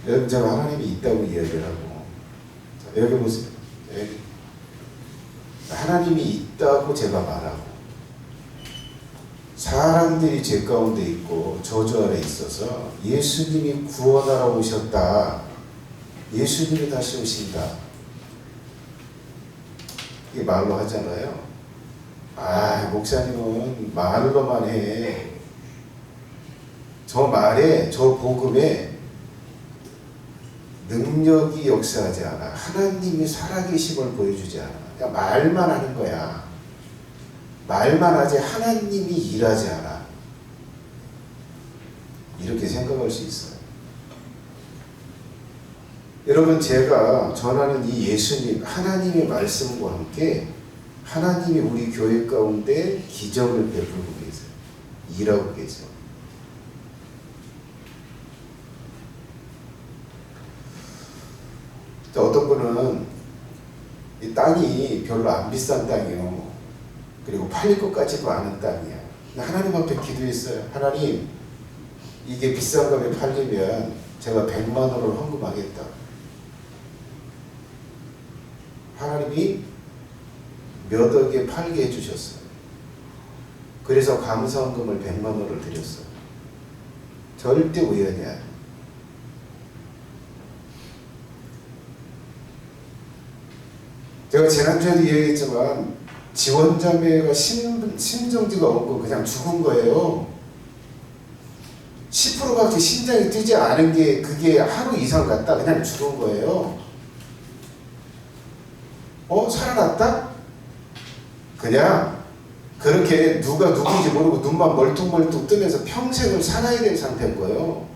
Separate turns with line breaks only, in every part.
여러분, 제가 하나님이 있다고 이야기를 하고, 자, 여기 보세요. 여기. 하나님이 있다고 제가 말하고, 사람들이 죄 가운데 있고 저주 아래 있어서 예수님이 구원하러 오셨다. 예수님이 다시 오신다. 이게 말로 하잖아요. 아, 목사님은 말로만 해. 저 말에, 저 복음에 능력이 역사하지 않아. 하나님이 살아계심을 보여주지 않아. 그냥 말만 하는 거야. 말만 하지 하나님이 일하지 않아. 이렇게 생각할 수 있어요. 여러분, 제가 전하는 이 예수님, 하나님의 말씀과 함께 하나님이 우리 교회 가운데 기적을 베풀고 계세요. 일하고 계세요. 어떤 분은 이 땅이 별로 안 비싼 땅이요. 그리고 팔릴 것 같지도 않은 땅이야. 하나님 앞에 기도했어요. 하나님, 이게 비싼 값에 팔리면 제가 100만 원을 헌금하겠다. 하나님이 몇 억에 팔게 해주셨어요. 그래서 감사헌금을 100만 원을 드렸어요. 절대 우연이 아니에요. 제가 지난주에도 얘기했지만 지원자매가 심정지가 없고 그냥 죽은 거예요. 10%밖에 심장이 뛰지 않은 게 그게 하루 이상 갔다 그냥 죽은 거예요. 살아났다? 그냥 그렇게 누가 누군지 모르고 눈만 멀뚱멀뚱 뜨면서 평생을 살아야 될 상태인 거예요.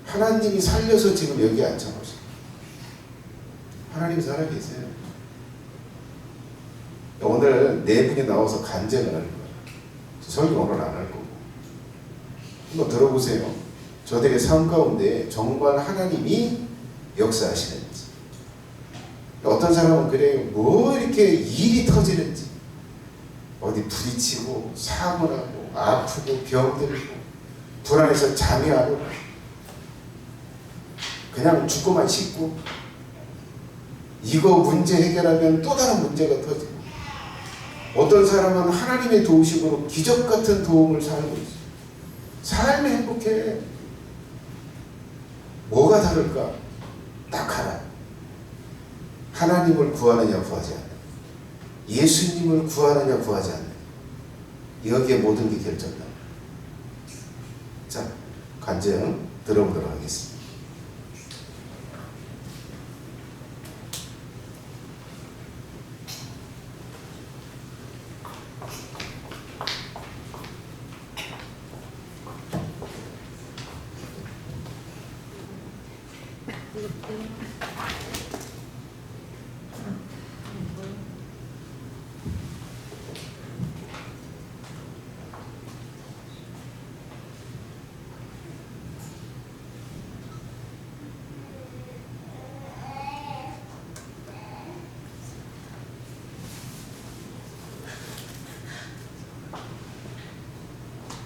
하나님이 살려서 지금 여기 앉아보세요. 하나님 살아계세요. 오늘 네 분이 나와서 간증을 할 거예요. 설교 오늘 안 할 거고. 한번 들어보세요. 저들의 삶 가운데 정말 하나님이 역사하시는지. 어떤 사람은 그래요. 뭐 이렇게 일이 터지는지. 어디 부딪히고 사고 나고 아프고 병들고 불안해서 잠이 안 오고 그냥 죽고만 싶고 이거 문제 해결하면 또 다른 문제가 터지고 어떤 사람은 하나님의 도우심으로 기적 같은 도움을 살고 있어요. 삶이 행복해. 뭐가 다를까? 딱 하나. 하나님을 구하느냐 구하지 않느냐. 예수님을 구하느냐 구하지 않느냐. 여기에 모든 게 결정납니다. 자, 간증 들어보도록 하겠습니다.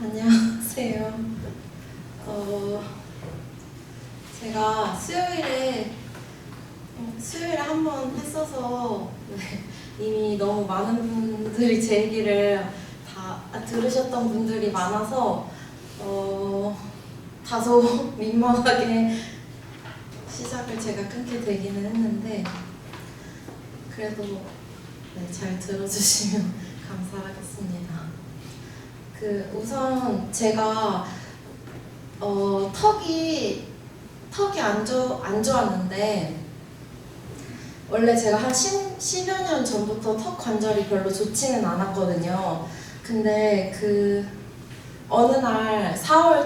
안녕하세요. 제가 수요일에 한 번 했어서 이미 너무 많은 분들이 제 얘기를 다 들으셨던 분들이 많아서 다소 민망하게 시작을 제가 끊게 되기는 했는데 그래도 잘 들어주시면 감사하겠습니다. 우선 제가 턱이 안 좋았는데 원래 제가 한 10여 년 전부터 턱 관절이 별로 좋지는 않았거든요. 근데 어느 날 4월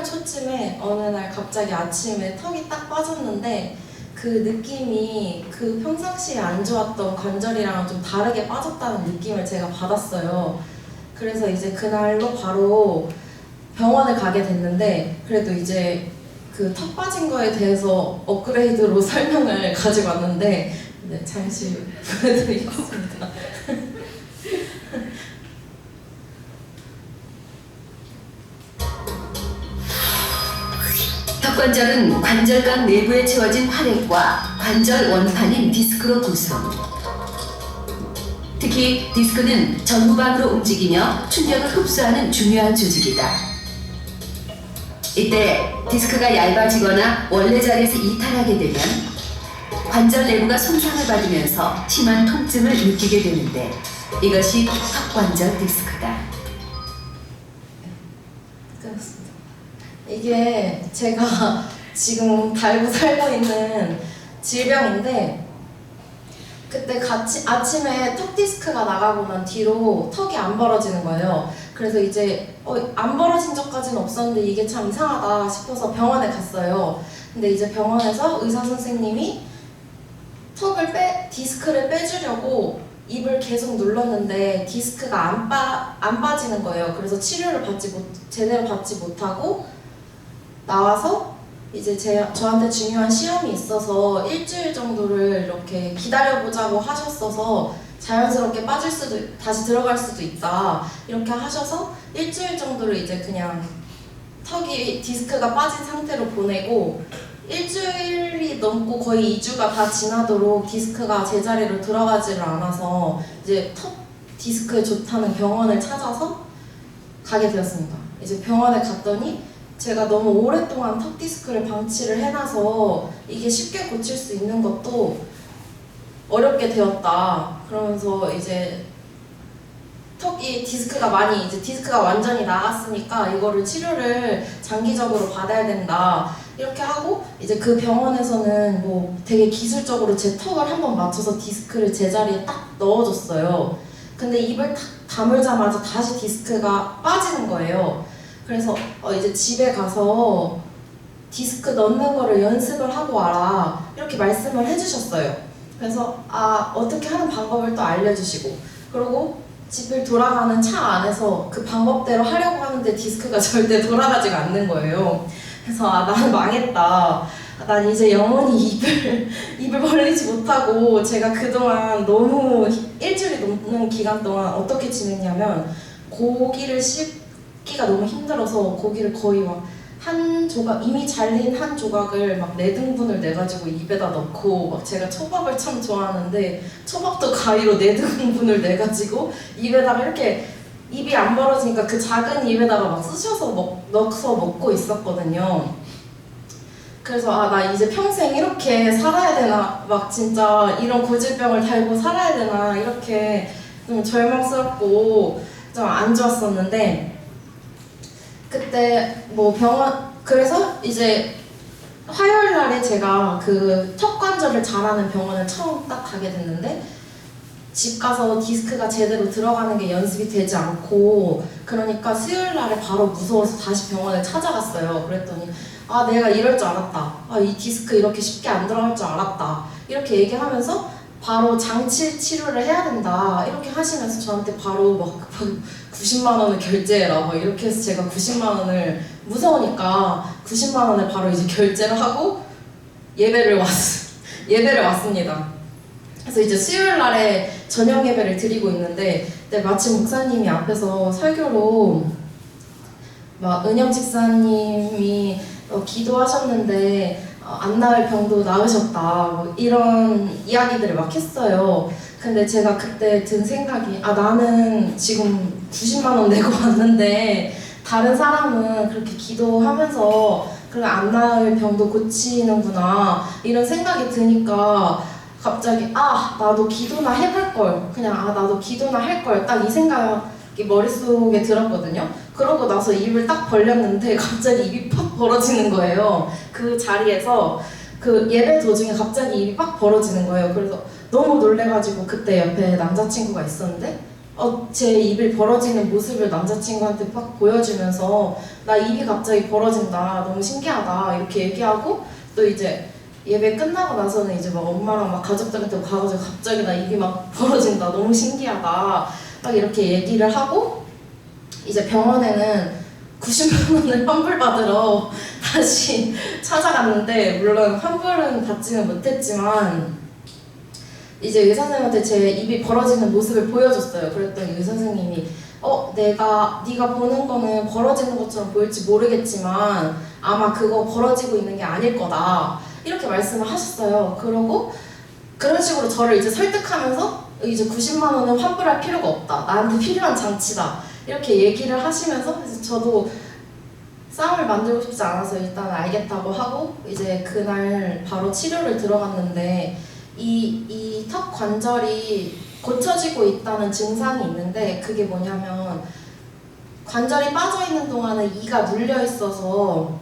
초쯤에 어느 날 갑자기 아침에 턱이 딱 빠졌는데 그 느낌이 평상시에 안 좋았던 관절이랑 좀 다르게 빠졌다는 느낌을 제가 받았어요. 그래서 이제 그날로 바로 병원을 가게 됐는데 그래도 이제 턱 빠진 거에 대해서 업그레이드로 설명을 가지고 왔는데 잠시 보여드리겠습니다.
턱관절은 관절각 내부에 채워진 활액과 관절 원판인 디스크로 구성. 특히 디스크는 전후방으로 움직이며 충격을 흡수하는 중요한 조직이다. 이때 디스크가 얇아지거나 원래 자리에서 이탈하게 되면 관절 내부가 손상을 받으면서 심한 통증을 느끼게 되는데 이것이 턱관절 디스크다.
끝났습니다. 이게 제가 지금 달고 살고 있는 질병인데 그때 같이 아침에 턱 디스크가 나가고 난 뒤로 턱이 안 벌어지는 거예요. 그래서 이제 안 벌어진 적까지는 없었는데 이게 참 이상하다 싶어서 병원에 갔어요. 근데 이제 병원에서 의사 선생님이 디스크를 빼주려고 입을 계속 눌렀는데 디스크가 안 빠지는 거예요. 그래서 치료를 제대로 받지 못하고 나와서 이제 저한테 중요한 시험이 있어서 일주일 정도를 이렇게 기다려보자고 하셨어서 자연스럽게 다시 들어갈 수도 있다 이렇게 하셔서 일주일 정도를 이제 그냥 디스크가 빠진 상태로 보내고 일주일이 넘고 거의 2주가 다 지나도록 디스크가 제자리로 들어가지를 않아서 이제 턱 디스크에 좋다는 병원을 찾아서 가게 되었습니다. 이제 병원에 갔더니 제가 너무 오랫동안 턱 디스크를 방치를 해놔서 이게 쉽게 고칠 수 있는 것도 어렵게 되었다. 그러면서 이제 디스크가 완전히 나갔으니까 이거를 치료를 장기적으로 받아야 된다. 이렇게 하고 이제 그 병원에서는 뭐 되게 기술적으로 제 턱을 한번 맞춰서 디스크를 제자리에 딱 넣어줬어요. 근데 입을 딱 다물자마자 다시 디스크가 빠지는 거예요. 그래서 이제 집에 가서 디스크 넣는 거를 연습을 하고 와라 이렇게 말씀을 해주셨어요. 그래서 어떻게 하는 방법을 또 알려주시고 그리고 집을 돌아가는 차 안에서 그 방법대로 하려고 하는데 디스크가 절대 돌아가지가 않는 거예요. 그래서 나는 망했다. 난 이제 영원히 입을 벌리지 못하고 제가 그동안 너무 일주일이 넘는 기간 동안 어떻게 지냈냐면 고기를 씹기가 너무 힘들어서 고기를 거의 막 한 조각 이미 잘린 한 조각을 막 4등분을 내가지고 입에다 넣고 막 제가 초밥을 참 좋아하는데 초밥도 가위로 4등분을 내가지고 입에다가 이렇게 입이 안 벌어지니까 그 작은 입에다가 막 쑤셔서 넣어서 먹고 있었거든요. 그래서 나 이제 평생 이렇게 살아야 되나 막 진짜 이런 고질병을 달고 살아야 되나 이렇게 좀 절망스럽고 좀 안 좋았었는데 그때 그래서 이제 화요일 날에 제가 그 턱관절을 잘하는 병원을 처음 딱 가게 됐는데 집 가서 디스크가 제대로 들어가는 게 연습이 되지 않고 그러니까 수요일 날에 바로 무서워서 다시 병원을 찾아갔어요. 그랬더니 내가 이럴 줄 알았다. 이 디스크 이렇게 쉽게 안 들어갈 줄 알았다. 이렇게 얘기하면서 바로 장치 치료를 해야 된다. 이렇게 하시면서 저한테 바로 막 90만 원을 결제해라. 막 이렇게 해서 제가 90만 원을 무서우니까 90만 원을 바로 이제 결제를 하고 예배를 왔습니다. 그래서 이제 수요일 날에 저녁 예배를 드리고 있는데 마침 목사님이 앞에서 설교로 막 은영 집사님이 기도하셨는데 안 나을 병도 나으셨다 뭐 이런 이야기들을 막 했어요. 근데 제가 그때 든 생각이 나는 지금 90만 원 내고 왔는데 다른 사람은 그렇게 기도하면서 그래 안 나을 병도 고치는구나 이런 생각이 드니까 갑자기 나도 기도나 해볼 걸 그냥 나도 기도나 할 걸 딱 이 생각이 머릿속에 들었거든요. 그러고 나서 입을 딱 벌렸는데 갑자기 입이 팍 벌어지는 거예요. 그 자리에서 그 예배 도중에 갑자기 입이 팍 벌어지는 거예요. 그래서 너무 놀래가지고 그때 옆에 남자친구가 있었는데 제 입이 벌어지는 모습을 남자친구한테 팍 보여주면서 나 입이 갑자기 벌어진다 너무 신기하다 이렇게 얘기하고 또 이제 예배 끝나고 나서는 이제 막 엄마랑 막 가족들한테 가가지고 갑자기 나 입이 막 벌어진다 너무 신기하다 막 이렇게 얘기를 하고 이제 병원에는 90만 원을 환불받으러 다시 찾아갔는데 물론 환불은 받지는 못했지만 이제 의사 선생님한테 제 입이 벌어지는 모습을 보여줬어요. 그랬더니 의사 선생님이 네가 보는 거는 벌어지는 것처럼 보일지 모르겠지만 아마 그거 벌어지고 있는 게 아닐 거다 이렇게 말씀을 하셨어요. 그러고 그런 식으로 저를 이제 설득하면서 이제 90만 원은 환불할 필요가 없다. 나한테 필요한 장치다. 이렇게 얘기를 하시면서 그래서 저도 싸움을 만들고 싶지 않아서 일단 알겠다고 하고 이제 그날 바로 치료를 들어갔는데 이 턱 관절이 고쳐지고 있다는 증상이 있는데 그게 뭐냐면 관절이 빠져 있는 동안은 이가 눌려 있어서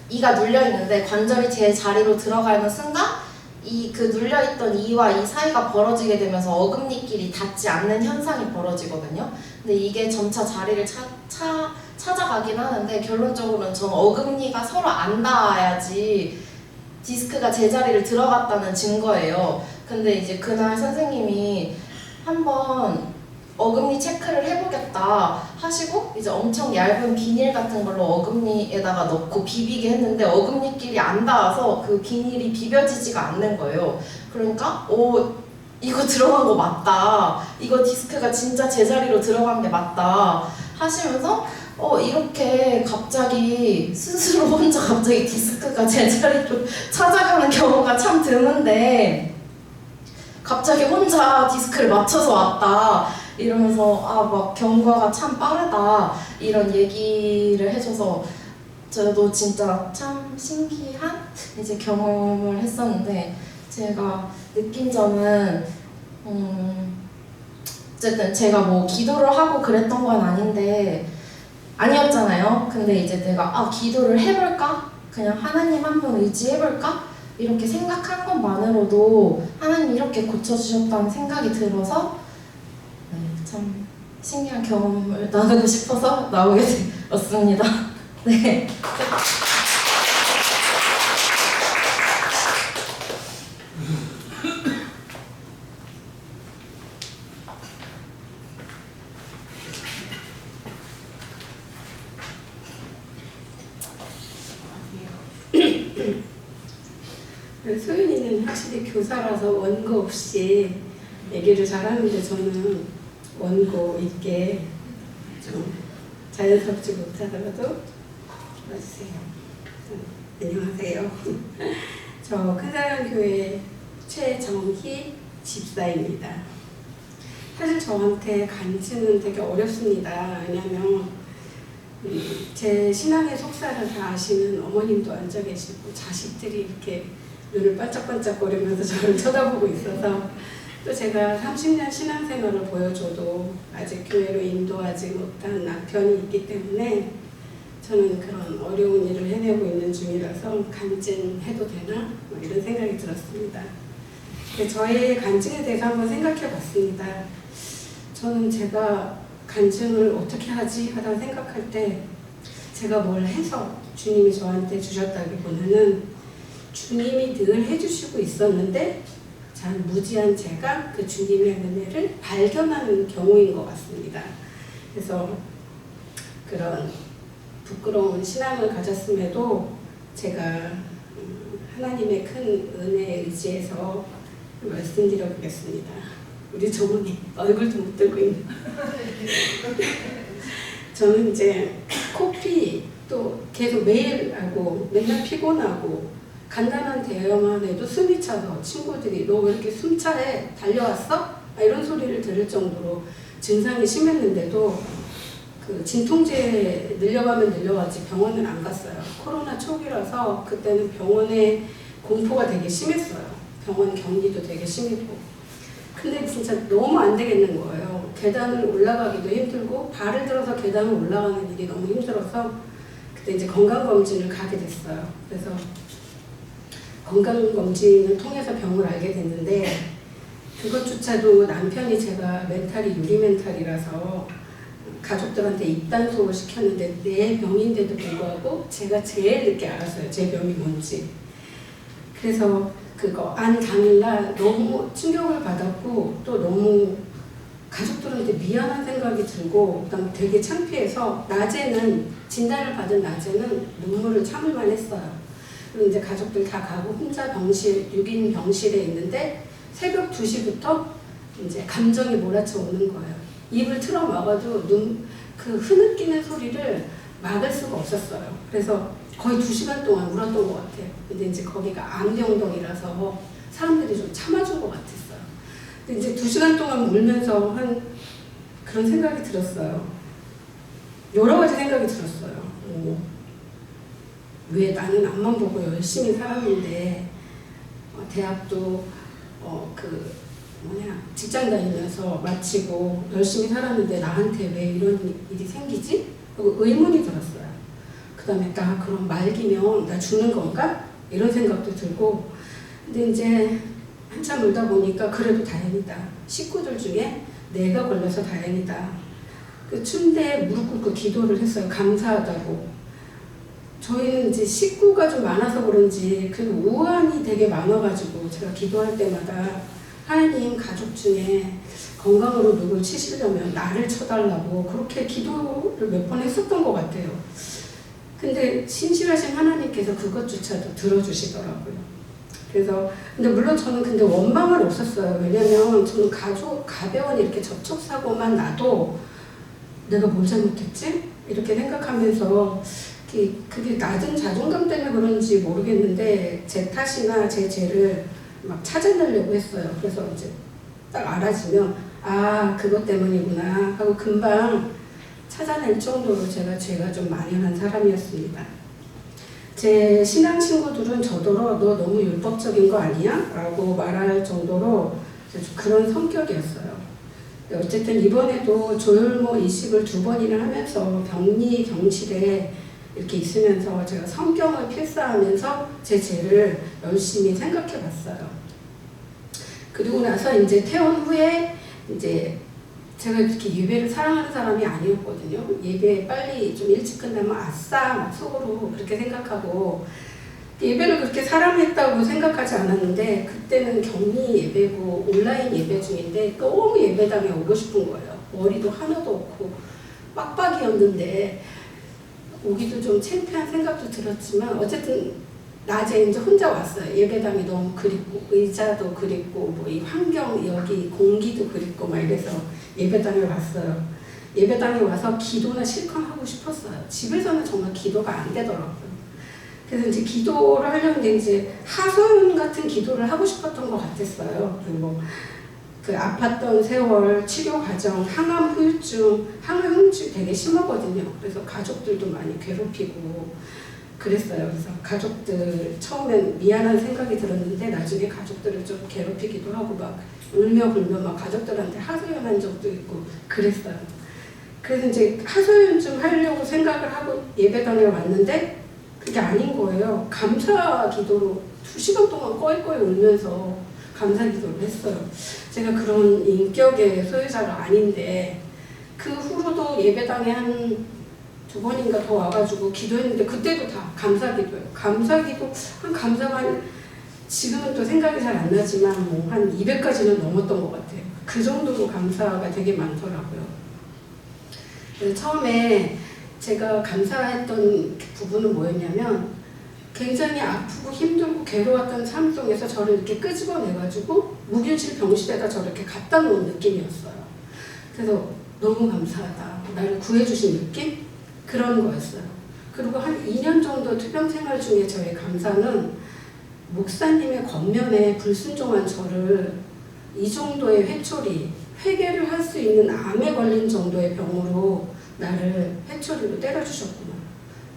이가 눌려 있는데 관절이 제 자리로 들어가는 순간 그 눌려있던 이와 이 사이가 벌어지게 되면서 어금니끼리 닿지 않는 현상이 벌어지거든요. 근데 이게 점차 자리를 찾아가긴 하는데 결론적으로는 전 어금니가 서로 안 닿아야지 디스크가 제자리를 들어갔다는 증거예요. 근데 이제 그날 선생님이 한번 어금니 체크를 해보겠다 하시고 이제 엄청 얇은 비닐 같은 걸로 어금니에다가 넣고 비비게 했는데 어금니끼리 안 닿아서 그 비닐이 비벼지지가 않는 거예요. 그러니까 이거 들어간 거 맞다. 이거 디스크가 진짜 제자리로 들어간 게 맞다 하시면서 이렇게 갑자기 스스로 혼자 갑자기 디스크가 제자리로 찾아가는 경우가 참 드문데 갑자기 혼자 디스크를 맞춰서 왔다 이러면서 막 경과가 참 빠르다 이런 얘기를 해줘서 저도 진짜 참 신기한 이제 경험을 했었는데 제가 느낀 점은 어쨌든 제가 뭐 기도를 하고 그랬던 건 아니었잖아요. 근데 이제 내가 기도를 해볼까? 그냥 하나님 한번 의지해볼까? 이렇게 생각한 것만으로도 하나님 이렇게 고쳐주셨다는 생각이 들어서 참 신기한 경험을 나누고 싶어서 나오게 되었습니다. 네.
소윤이는 확실히 교사라서 원고 없이 얘기를 잘하는데 저는 원고 있게 좀 자연스럽지 못하더라도 와주세요. 안녕하세요. 저 큰사랑교회 최정희 집사입니다. 사실 저한테 간증은 되게 어렵습니다. 왜냐하면 제 신앙의 속살을 다 아시는 어머님도 앉아 계시고 자식들이 이렇게 눈을 반짝반짝거리면서 저를 쳐다보고 있어서 또 제가 30년 신앙생활을 보여줘도 아직 교회로 인도하지 못한 남편이 있기 때문에 저는 그런 어려운 일을 해내고 있는 중이라서 간증해도 되나? 이런 생각이 들었습니다. 저의 간증에 대해서 한번 생각해 봤습니다. 저는 제가 간증을 어떻게 하지? 하다 생각할 때 제가 뭘 해서 주님이 저한테 주셨다기보다는 주님이 늘 해주시고 있었는데 참 무지한 제가 그 주님의 은혜를 발견하는 경우인 것 같습니다. 그래서 그런 부끄러운 신앙을 가졌음에도 제가 하나님의 큰 은혜에 의지해서 말씀드려 보겠습니다. 우리 조문이 얼굴도 못 들고 있는. 저는 이제 코피 또 계속 매일 하고 맨날 피곤하고 간단한 대화만 해도 숨이 차서 친구들이 너 왜 이렇게 숨차해? 달려왔어? 이런 소리를 들을 정도로 증상이 심했는데도 그 진통제 늘려가면 늘려가지 병원을 안 갔어요. 코로나 초기라서 그때는 병원에 공포가 되게 심했어요. 병원 격리도 되게 심했고. 근데 진짜 너무 안 되겠는 거예요. 계단을 올라가기도 힘들고 발을 들어서 계단을 올라가는 일이 너무 힘들어서 그때 이제 건강검진을 가게 됐어요. 그래서 건강검진을 통해서 병을 알게 됐는데 그것조차도 남편이 제가 멘탈이 유리 멘탈이라서 가족들한테 입단속을 시켰는데 내 병인데도 불구하고 제가 제일 늦게 알았어요. 제 병이 뭔지. 그래서 그거 안 당일날 너무 충격을 받았고 또 너무 가족들한테 미안한 생각이 들고 그다음 되게 창피해서 낮에는 진단을 받은 낮에는 눈물을 참을만 했어요. 그리고 이제 가족들 다 가고 혼자 병실 6인 병실에 있는데 새벽 2시부터 이제 감정이 몰아쳐 오는 거예요. 입을 틀어 막아도 그 흐느끼는 소리를 막을 수가 없었어요. 그래서 거의 2시간 동안 울었던 것 같아요. 근데 이제 거기가 암경동이라서 사람들이 좀 참아준 것 같았어요. 근데 이제 2시간 동안 울면서 한 그런 생각이 들었어요. 여러 가지 생각이 들었어요. 왜 나는 앞만 보고 열심히 살았는데 대학도 직장 다니면서 마치고 열심히 살았는데 나한테 왜 이런 일이 생기지? 그리고 의문이 들었어요. 그 다음에 나 그럼 말기면 나 죽는 건가? 이런 생각도 들고. 근데 이제 한참 울다 보니까 그래도 다행이다. 식구들 중에 내가 걸려서 다행이다. 그 침대에 무릎 꿇고 기도를 했어요. 감사하다고. 저희는 이제 식구가 좀 많아서 그런지 그 우환이 되게 많아가지고 제가 기도할 때마다 하나님 가족 중에 건강으로 누굴 치시려면 나를 쳐달라고 그렇게 기도를 몇 번 했었던 것 같아요. 근데 신실하신 하나님께서 그것조차도 들어주시더라고요. 그래서 근데 물론 저는 근데 원망은 없었어요. 왜냐면 저는 가벼운 이렇게 접촉사고만 나도 내가 뭘 잘못했지? 이렇게 생각하면서 그게 낮은 자존감 때문에 그런지 모르겠는데 제 탓이나 제 죄를 막 찾아내려고 했어요. 그래서 이제 딱 알아지면 아 그것 때문이구나 하고 금방 찾아낼 정도로 제가 죄가 좀 만연한 사람이었습니다. 제 신앙 친구들은 저더러 너 너무 율법적인 거 아니야? 라고 말할 정도로 그런 성격이었어요. 어쨌든 이번에도 조혈모 이식을 2번이나 하면서 격리 경실에 이렇게 있으면서 제가 성경을 필사하면서 제 죄를 열심히 생각해 봤어요. 그리고 나서 이제 퇴원 후에 이제 제가 그렇게 예배를 사랑하는 사람이 아니었거든요. 예배 빨리 좀 일찍 끝나면 아싸 막 속으로 그렇게 생각하고 예배를 그렇게 사랑했다고 생각하지 않았는데 그때는 격리 예배고 온라인 예배 중인데 너무 예배당에 오고 싶은 거예요. 머리도 하나도 없고 빡빡이었는데 오기도 좀 창피한 생각도 들었지만 어쨌든 낮에 이제 혼자 왔어요. 예배당이 너무 그립고 의자도 그립고 뭐 이 환경 여기 공기도 그립고 막 이래서 예배당에 왔어요. 예배당에 와서 기도나 실컷 하고 싶었어요. 집에서는 정말 기도가 안 되더라고요. 그래서 이제 기도를 하려는데 이제 하소연 같은 기도를 하고 싶었던 것 같았어요. 그리고 그 아팠던 세월, 치료 과정, 항암 후유증, 항암 후유증 되게 심하거든요. 그래서 가족들도 많이 괴롭히고 그랬어요. 그래서 가족들 처음엔 미안한 생각이 들었는데 나중에 가족들을 좀 괴롭히기도 하고 막 울며 불며 막 가족들한테 하소연한 적도 있고 그랬어요. 그래서 이제 하소연 좀 하려고 생각을 하고 예배당에 왔는데 그게 아닌 거예요. 감사 기도로 2시간 동안 꺼이꺼이 울면서 감사 기도를 했어요. 제가 그런 인격의 소유자가 아닌데 그 후로도 예배당에 한 2번인가 더 와가지고 기도했는데 그때도 다 감사 기도예요. 감사 기도 한 감사가 지금은 또 생각이 잘 안 나지만 뭐 한 200가지는 넘었던 것 같아요. 그 정도로 감사가 되게 많더라고요. 그래서 처음에 제가 감사했던 부분은 뭐였냐면 굉장히 아프고 힘들고 괴로웠던 삶 속에서 저를 이렇게 끄집어내가지고 무균실 병실에다 저렇게 갖다 놓은 느낌이었어요. 그래서 너무 감사하다. 나를 구해주신 느낌? 그런 거였어요. 그리고 한 2년 정도 투병 생활 중에 저의 감사는 목사님의 권면에 불순종한 저를 이 정도의 회초리, 회개를 할 수 있는 암에 걸린 정도의 병으로 나를 회초리로 때려주셨구나.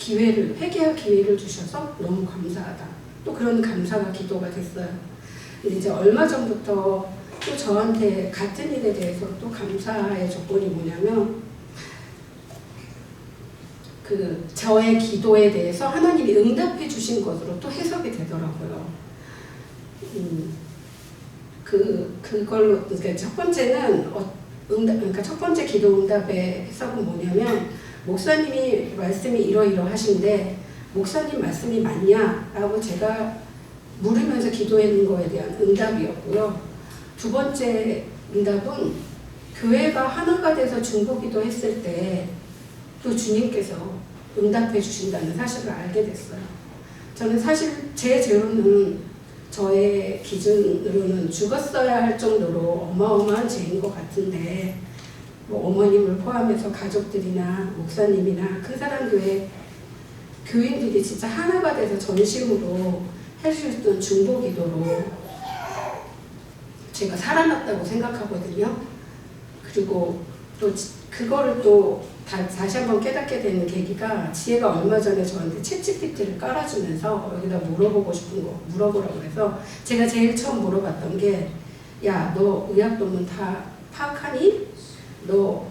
회개할 기회를 주셔서 너무 감사하다. 또 그런 감사가 기도가 됐어요. 근데 이제 얼마 전부터 또 저한테 같은 일에 대해서 또 감사의 조건이 뭐냐면 저의 기도에 대해서 하나님이 응답해 주신 것으로 또 해석이 되더라고요. 그걸로, 그러니까 첫 번째는, 그러니까 첫 번째 기도 응답의 해석은 뭐냐면, 목사님이 말씀이 이러이러하신데, 목사님 말씀이 맞냐? 라고 제가 물으면서 기도했는 거에 대한 응답이었고요. 2번째 응답은, 교회가 하나가 돼서 중보기도 했을 때, 또 주님께서 응답해 주신다는 사실을 알게 됐어요. 저는 사실 제 죄로는 저의 기준으로는 죽었어야 할 정도로 어마어마한 죄인 것 같은데 뭐 어머님을 포함해서 가족들이나 목사님이나 그 사람교회 교인들이 진짜 하나가 돼서 전심으로 해주셨던 중보기도로 제가 살아났다고 생각하거든요. 그리고 또 그거를 또 다시 한번 깨닫게 되는 계기가 지혜가 얼마 전에 저한테 챗GPT를 깔아주면서 여기다 물어보고 싶은 거 물어보라고 해서 제가 제일 처음 물어봤던 게 야, 너 의학 논문 다 파악하니? 너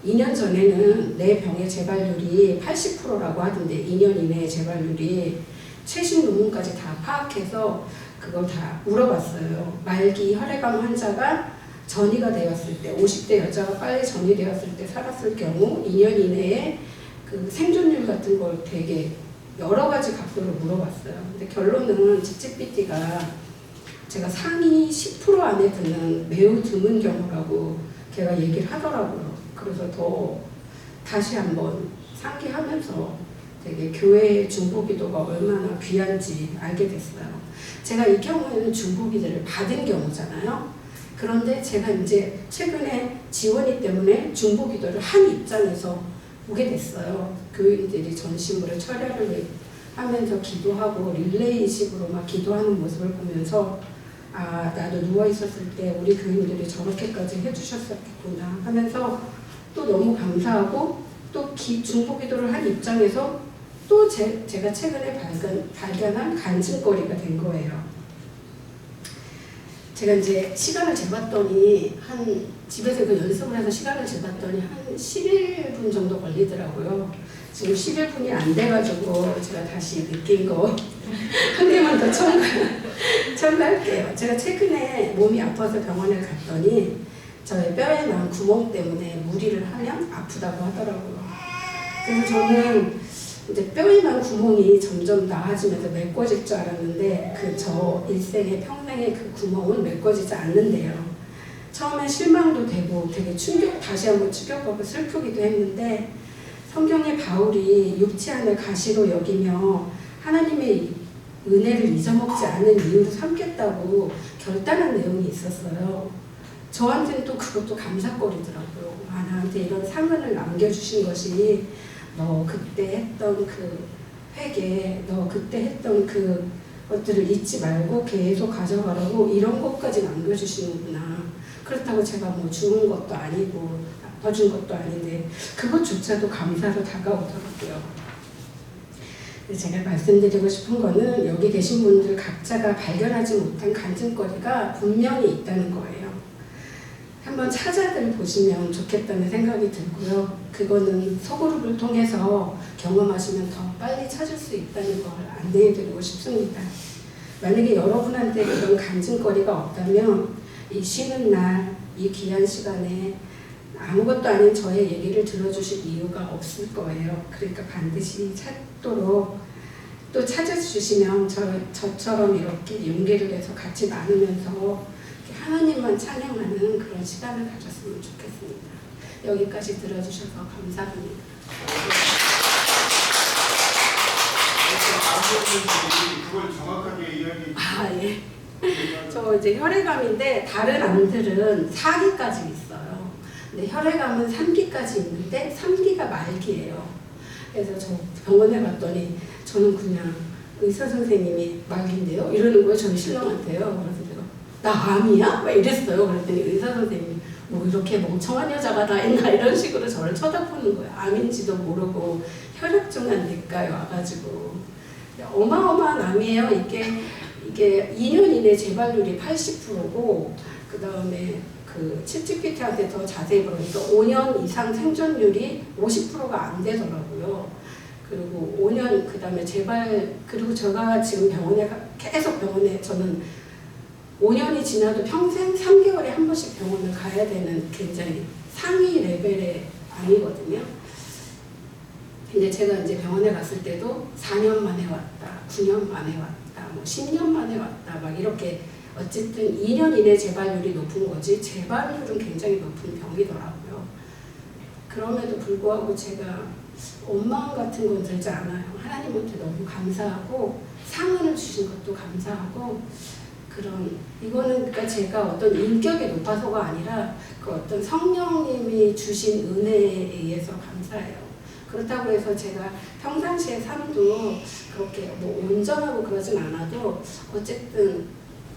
2년 전에는 내 병의 재발률이 80%라고 하던데 2년 이내의 재발률이 최신 논문까지 다 파악해서 그걸 다 물어봤어요. 말기 혈액암 환자가 전이가 되었을 때 50대 여자가 빨리 전이 되었을 때 살았을 경우 2년 이내에 그 생존율 같은 걸 되게 여러 가지 각도로 물어봤어요. 근데 결론은 챗GPT가 제가 상위 10% 안에 드는 매우 드문 경우라고 걔가 얘기를 하더라고요. 그래서 더 다시 한번 상기하면서 되게 교회의 중보기도가 얼마나 귀한지 알게 됐어요. 제가 이 경우에는 중보기도를 받은 경우잖아요. 그런데 제가 이제 최근에 지원이 때문에 중보기도를 한 입장에서 보게 됐어요. 교인들이 전심으로 철야를 하면서 기도하고 릴레이식으로 막 기도하는 모습을 보면서 아, 나도 누워 있었을 때 우리 교인들이 저렇게까지 해주셨었구나 하면서 또 너무 감사하고 또 중보기도를 한 입장에서 또 제가 최근에 발견한 간증거리가 된 거예요. 제가 이제 시간을 재봤더니 집에서 그 연습을 해서 시간을 재봤더니 한 11분 정도 걸리더라고요. 지금 11분이 안 돼가지고 제가 다시 느낀 거 한 개만 더 첨가할게요. 제가 최근에 몸이 아파서 병원에 갔더니 저의 뼈에 난 구멍 때문에 무리를 하면 아프다고 하더라고요. 그래서 저는 이제 뼈에 난 구멍이 점점 나아지면서 메꿔질 줄 알았는데 저 일생의 평생의 그 구멍은 메꿔지지 않는데요. 처음에 실망도 되고 되게 다시 한번 충격받고 슬프기도 했는데 성경의 바울이 육체안을 가시로 여기며 하나님의 은혜를 잊어먹지 않는 이유로 삼겠다고 결단한 내용이 있었어요. 저한테는 또 그것도 감사거리더라고요. 아, 나한테 이런 상흔을 남겨주신 것이 너 그때 했던 그 회개, 너 그때 했던 그 것들을 잊지 말고 계속 가져가라고 이런 것까지 남겨주시는구나. 그렇다고 제가 뭐 죽은 것도 아니고 아파준 것도 아닌데 그것조차도 감사로 다가오더라고요. 제가 말씀드리고 싶은 거는 여기 계신 분들 각자가 발견하지 못한 간증거리가 분명히 있다는 거예요. 한번 찾아들 보시면 좋겠다는 생각이 들고요. 그거는 소그룹을 통해서 경험하시면 더 빨리 찾을 수 있다는 걸 안내해드리고 싶습니다. 만약에 여러분한테 그런 간증거리가 없다면 이 쉬는 날, 이 귀한 시간에 아무것도 아닌 저의 얘기를 들어주실 이유가 없을 거예요. 그러니까 반드시 찾도록 또 찾아주시면 저처럼 이렇게 용기를 내서 같이 나누면서 하나님만 찬양하는 그런 시간을 가졌으면 좋겠습니다. 여기까지 들어주셔서 감사합니다.
그걸 정확하게 이야기.
예. 저 이제 혈액암인데 다른 암들은 4기까지 있어요. 근데 혈액암은 3기까지 있는데 3기가 말기예요. 그래서 저 병원에 갔더니 저는 그냥 의사 선생님이 말기인데요? 이러는 거예요. 저희 신랑한테요. 그래서 제가 나 암이야? 막 이랬어요. 그랬더니 의사 선생님이 뭐 이렇게 멍청한 여자가 다 있나 이런 식으로 저를 쳐다보는 거예요. 암인지도 모르고 혈액종양 내과에 와가지고 어마어마한 암이에요. 이게 2년 이내 재발률이 80%고 그 다음에 그 챗GPT한테 더 자세히 물으니까 5년 이상 생존율이 50%가 안 되더라고요. 그리고 5년 그 다음에 재발 그리고 제가 지금 계속 병원에 저는 5년이 지나도 평생 3개월에 한 번씩 병원을 가야 되는 굉장히 상위 레벨의 암이거든요. 근데 제가 이제 병원에 갔을 때도 4년 만에 왔다, 9년 만에 왔다, 뭐 10년 만에 왔다, 막 이렇게 어쨌든 2년 이내 재발률이 높은 거지 재발률은 굉장히 높은 병이더라고요. 그럼에도 불구하고 제가 원망 같은 건 들지 않아요. 하나님한테 너무 감사하고 상흔을 주신 것도 감사하고 그런 이거는 그러니까 제가 어떤 인격이 높아서가 아니라 그 어떤 성령님이 주신 은혜에 의해서 감사해요. 그렇다고 해서 제가 평상시에 삶도 그렇게 뭐 온전하고 그러진 않아도 어쨌든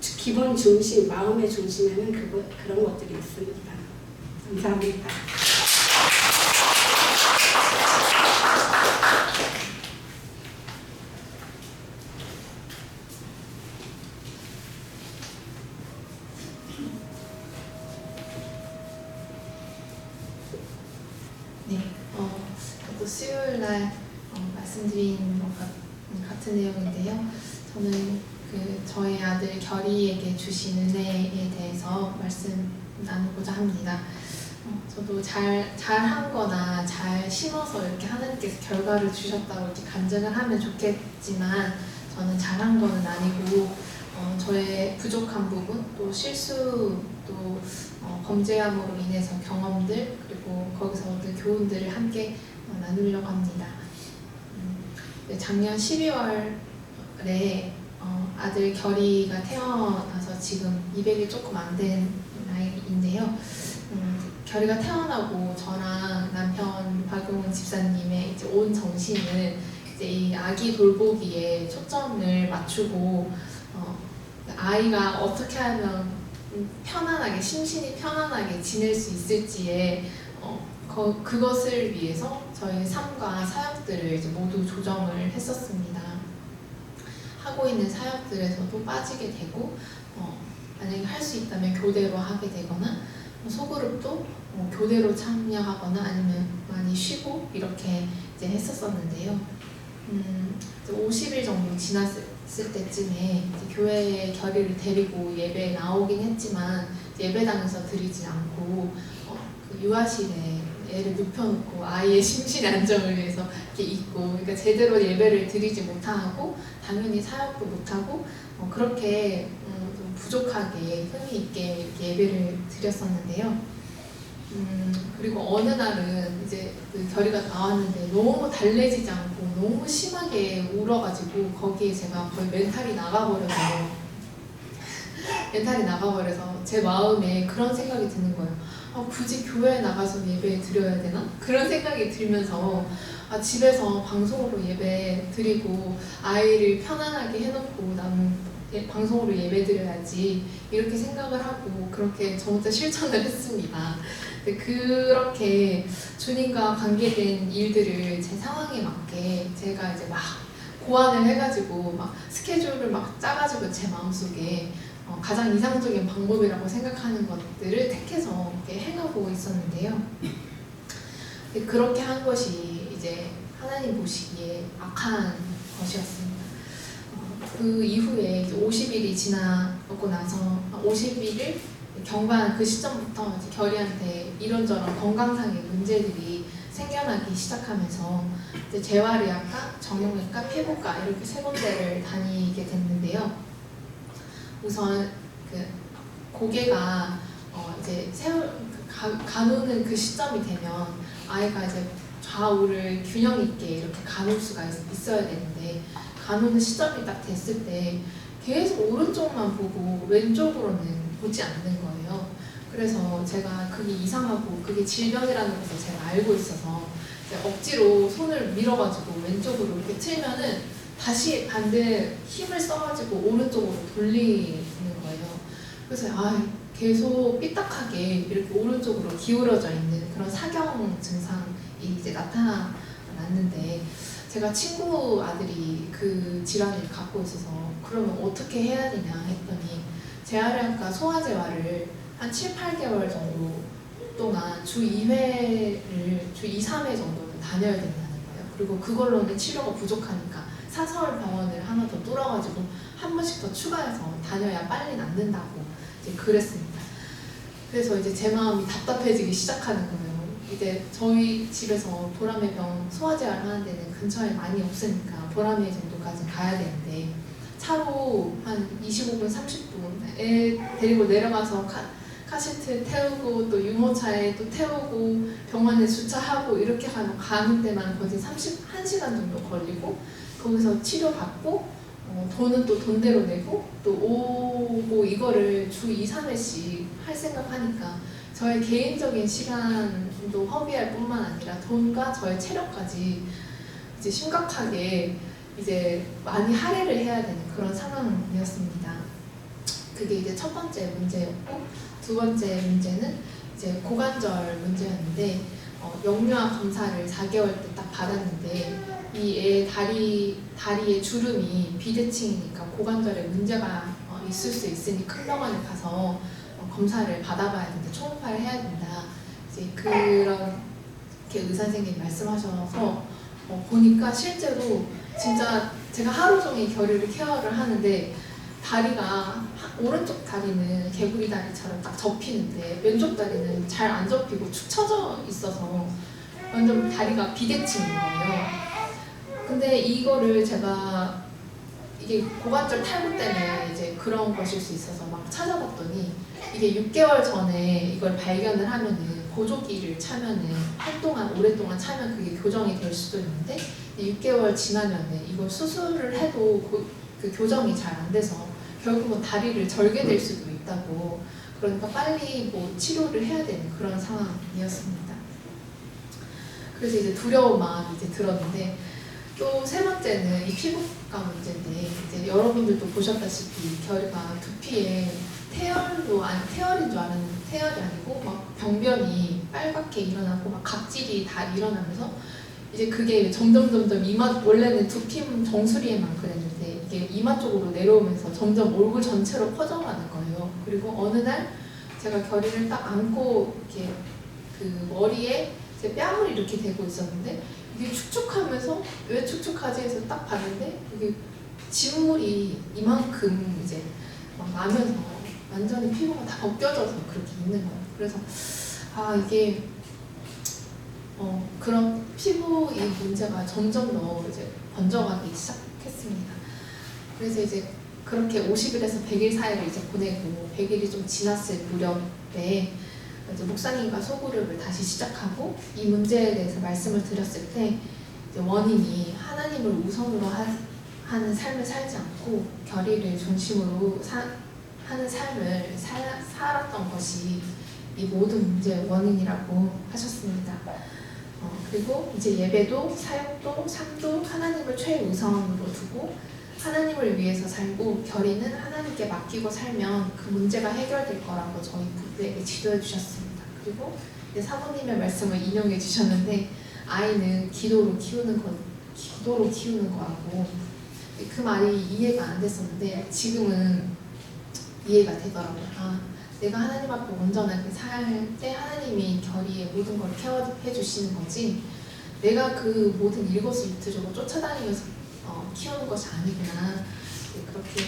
기본 중심, 마음의 중심에는 그런 것들이 있습니다. 감사합니다.
네, 저도 수요일 날 말씀드린 것 같은 내용인데요. 저는 저희 아들 결이에게 주신 은혜에 대해서 말씀 나누고자 합니다. 저도 잘한 거나 잘 심어서 이렇게 하나님께서 결과를 주셨다고 이렇게 간증을 하면 좋겠지만 저는 잘한 거는 아니고 저의 부족한 부분, 또 실수, 또 범죄함으로 인해서 경험들, 그리고 거기서 얻은 교훈들을 함께 나누려고 합니다. 작년 12월에 아들 결이가 태어나서 지금 200일 조금 안 된 나이인데요. 결이가 태어나고 저랑 남편 박용훈 집사님의 이제 온 정신을 이제 이 아기 돌보기에 초점을 맞추고 아이가 어떻게 하면 편안하게, 심신이 편안하게 지낼 수 있을지에 그것을 위해서 저희 삶과 사역들을 이제 모두 조정을 했었습니다. 하고 있는 사역들에서도 빠지게 되고 만약에 할 수 있다면 교대로 하게 되거나 소그룹도 교대로 참여하거나 아니면 많이 쉬고 이렇게 이제 했었었는데요. 이제 50일 정도 지났을 때쯤에 이제 교회에 결의를 데리고 예배에 나오긴 했지만 예배당에서 드리지 않고 그 유아실에 애를 눕혀놓고 아이의 심신 안정을 위해서 이렇게 있고, 그러니까 제대로 예배를 드리지 못하고 당연히 사역도 못하고 그렇게 좀 부족하게 흥미 있게 이렇게 예배를 드렸었는데요. 그리고 어느 날은 이제 그 결의가 나왔는데 너무 달래지지 않고 너무 심하게 울어가지고 거기에 제가 거의 멘탈이 나가버려서 제 마음에 그런 생각이 드는 거예요. 굳이 교회에 나가서 예배 드려야 되나? 그런 생각이 들면서 집에서 방송으로 예배 드리고 아이를 편안하게 해놓고 나는 방송으로 예배 드려야지 이렇게 생각을 하고 그렇게 저 혼자 실천을 했습니다. 그렇게 주님과 관계된 일들을 제 상황에 맞게 제가 이제 막 고안을 해가지고 막 스케줄을 막 짜가지고 제 마음속에 가장 이상적인 방법이라고 생각하는 것들을 택해서 이렇게 행하고 있었는데요. 그렇게 한 것이 이제 하나님 보시기에 악한 것이었습니다. 그 이후에 이제 50일이 지나고 나서 50일을 경과한 그 시점부터 이제 결이한테 이런저런 건강상의 문제들이 생겨나기 시작하면서 이제 재활의학과, 정형외과, 피부과 이렇게 세 군데를 다니게 됐는데요. 우선 그 고개가 이제 가누는 그 시점이 되면 아이가 이제 좌우를 균형 있게 이렇게 가눌 수가 있어야 되는데 가누는 시점이 딱 됐을 때 계속 오른쪽만 보고 왼쪽으로는 보지 않는 거예요. 그래서 제가 그게 이상하고 그게 질병이라는 것을 제가 알고 있어서 이제 억지로 손을 밀어가지고 왼쪽으로 이렇게 틀면은 다시 반대 힘을 써가지고 오른쪽으로 돌리는 거예요. 그래서 계속 삐딱하게 이렇게 오른쪽으로 기울어져 있는 그런 사경 증상이 이제 나타났는데 제가 친구 아들이 그 질환을 갖고 있어서 그러면 어떻게 해야 되냐 했더니 재활의학과 소아재활을 한 7, 8개월 정도 동안 주 2회를 주 2, 3회 정도는 다녀야 된다는 거예요. 그리고 그걸로는 치료가 부족하니까 사설 병원을 하나 더 뚫어가지고 한 번씩 더 추가해서 다녀야 빨리 낫는다고 이제 그랬습니다. 그래서 이제 제 마음이 답답해지기 시작하는 거예요. 이제 저희 집에서 보라매병 소아재활 하는 데는 근처에 많이 없으니까 보라매 정도까지 가야 되는데 차로 한 25분, 30분 애 데리고 내려가서 카시트 태우고 또 유모차에 또 태우고 병원에 주차하고 이렇게 가는 데만 거의 1시간 정도 걸리고 거기서 치료받고
돈은 또 돈대로 내고 또 오고 이거를 주 2, 3회씩 할 생각하니까 저의 개인적인 시간도 허비할 뿐만 아니라 돈과 저의 체력까지 이제 심각하게 이제 많이 할애를 해야 되는 그런 상황이었습니다. 그게 이제 첫 번째 문제였고, 두 번째 문제는 이제 고관절 문제였는데 영유아 검사를 4개월 때 딱 받았는데 이 애 다리에 주름이 비대칭이니까 고관절에 문제가 있을 수 있으니 큰 병원에 가서 검사를 받아봐야 된다, 초음파를 해야 된다. 이제 그렇게 의사 선생님이 말씀하셔서 보니까 실제로 진짜 제가 하루 종일 결의를 케어를 하는데 다리가 오른쪽 다리는 개구리 다리처럼 딱 접히는데 왼쪽 다리는 잘 안 접히고 축 처져 있어서 완전 다리가 비대칭인 거예요. 근데 이거를 제가 이게 고관절 탈구 때문에 이제 그런 것일 수 있어서 막 찾아봤더니 이게 6개월 전에 이걸 발견을 하면은 보조기를 차면은 한동안 오랫동안 차면 그게 교정이 될 수도 있는데 6개월 지나면은 이걸 수술을 해도 그 교정이 잘 안 돼서 결국은 다리를 절게 될 수도 있다고. 그러니까 빨리 뭐 치료를 해야 되는 그런 상황이었습니다. 그래서 이제 두려운 마음이 이제 들었는데 또 세 번째는 이 피부과 문제인데 이제 여러분들도 보셨다시피 결과 두피에 태열인 줄 알았는데 태열이 아니고 막 병변이 빨갛게 일어나고 막 각질이 다 일어나면서 이제 그게 점점 원래는 두피 정수리에만 그랬는데 이게 이마 쪽으로 내려오면서 점점 얼굴 전체로 퍼져가는 거예요. 그리고 어느 날 제가 결의를 딱 안고 이렇게 그 머리에 제 뺨을 이렇게 대고 있었는데 이게 축축하면서 왜 축축하지 해서 딱 봤는데 이게 진물이 이만큼 이제 막 나면서 완전히 피부가 다 벗겨져서 그렇게 있는 거예요. 그래서 이게 그런 피부의 문제가 점점 더 이제 번져가기 시작했습니다. 그래서 이제 그렇게 50일에서 100일 사이를 이제 보내고 100일이 좀 지났을 무렵에 이제 목사님과 소그룹을 다시 시작하고 이 문제에 대해서 말씀을 드렸을 때 이제 원인이 하나님을 우선으로 하는 삶을 살지 않고 결의를 중심으로 하는 삶을 살았던 것이 이 모든 문제의 원인이라고 하셨습니다. 그리고 이제 예배도 사역도 삶도 하나님을 최우선으로 두고 하나님을 위해서 살고 결의는 하나님께 맡기고 살면 그 문제가 해결될 거라고 저희 부부에게 지도해 주셨습니다. 그리고 이제 사모님의 말씀을 인용해 주셨는데 아이는 기도로 키우는 거라고 그 말이 이해가 안 됐었는데 지금은 이해가 되더라고요. 내가 하나님 앞에 온전하게 살 때 하나님이 결의의 모든 걸 케어해 주시는 거지 내가 그 모든 일거수일투족을 쫓아다니면서 키우는 것이 아니구나. 그렇게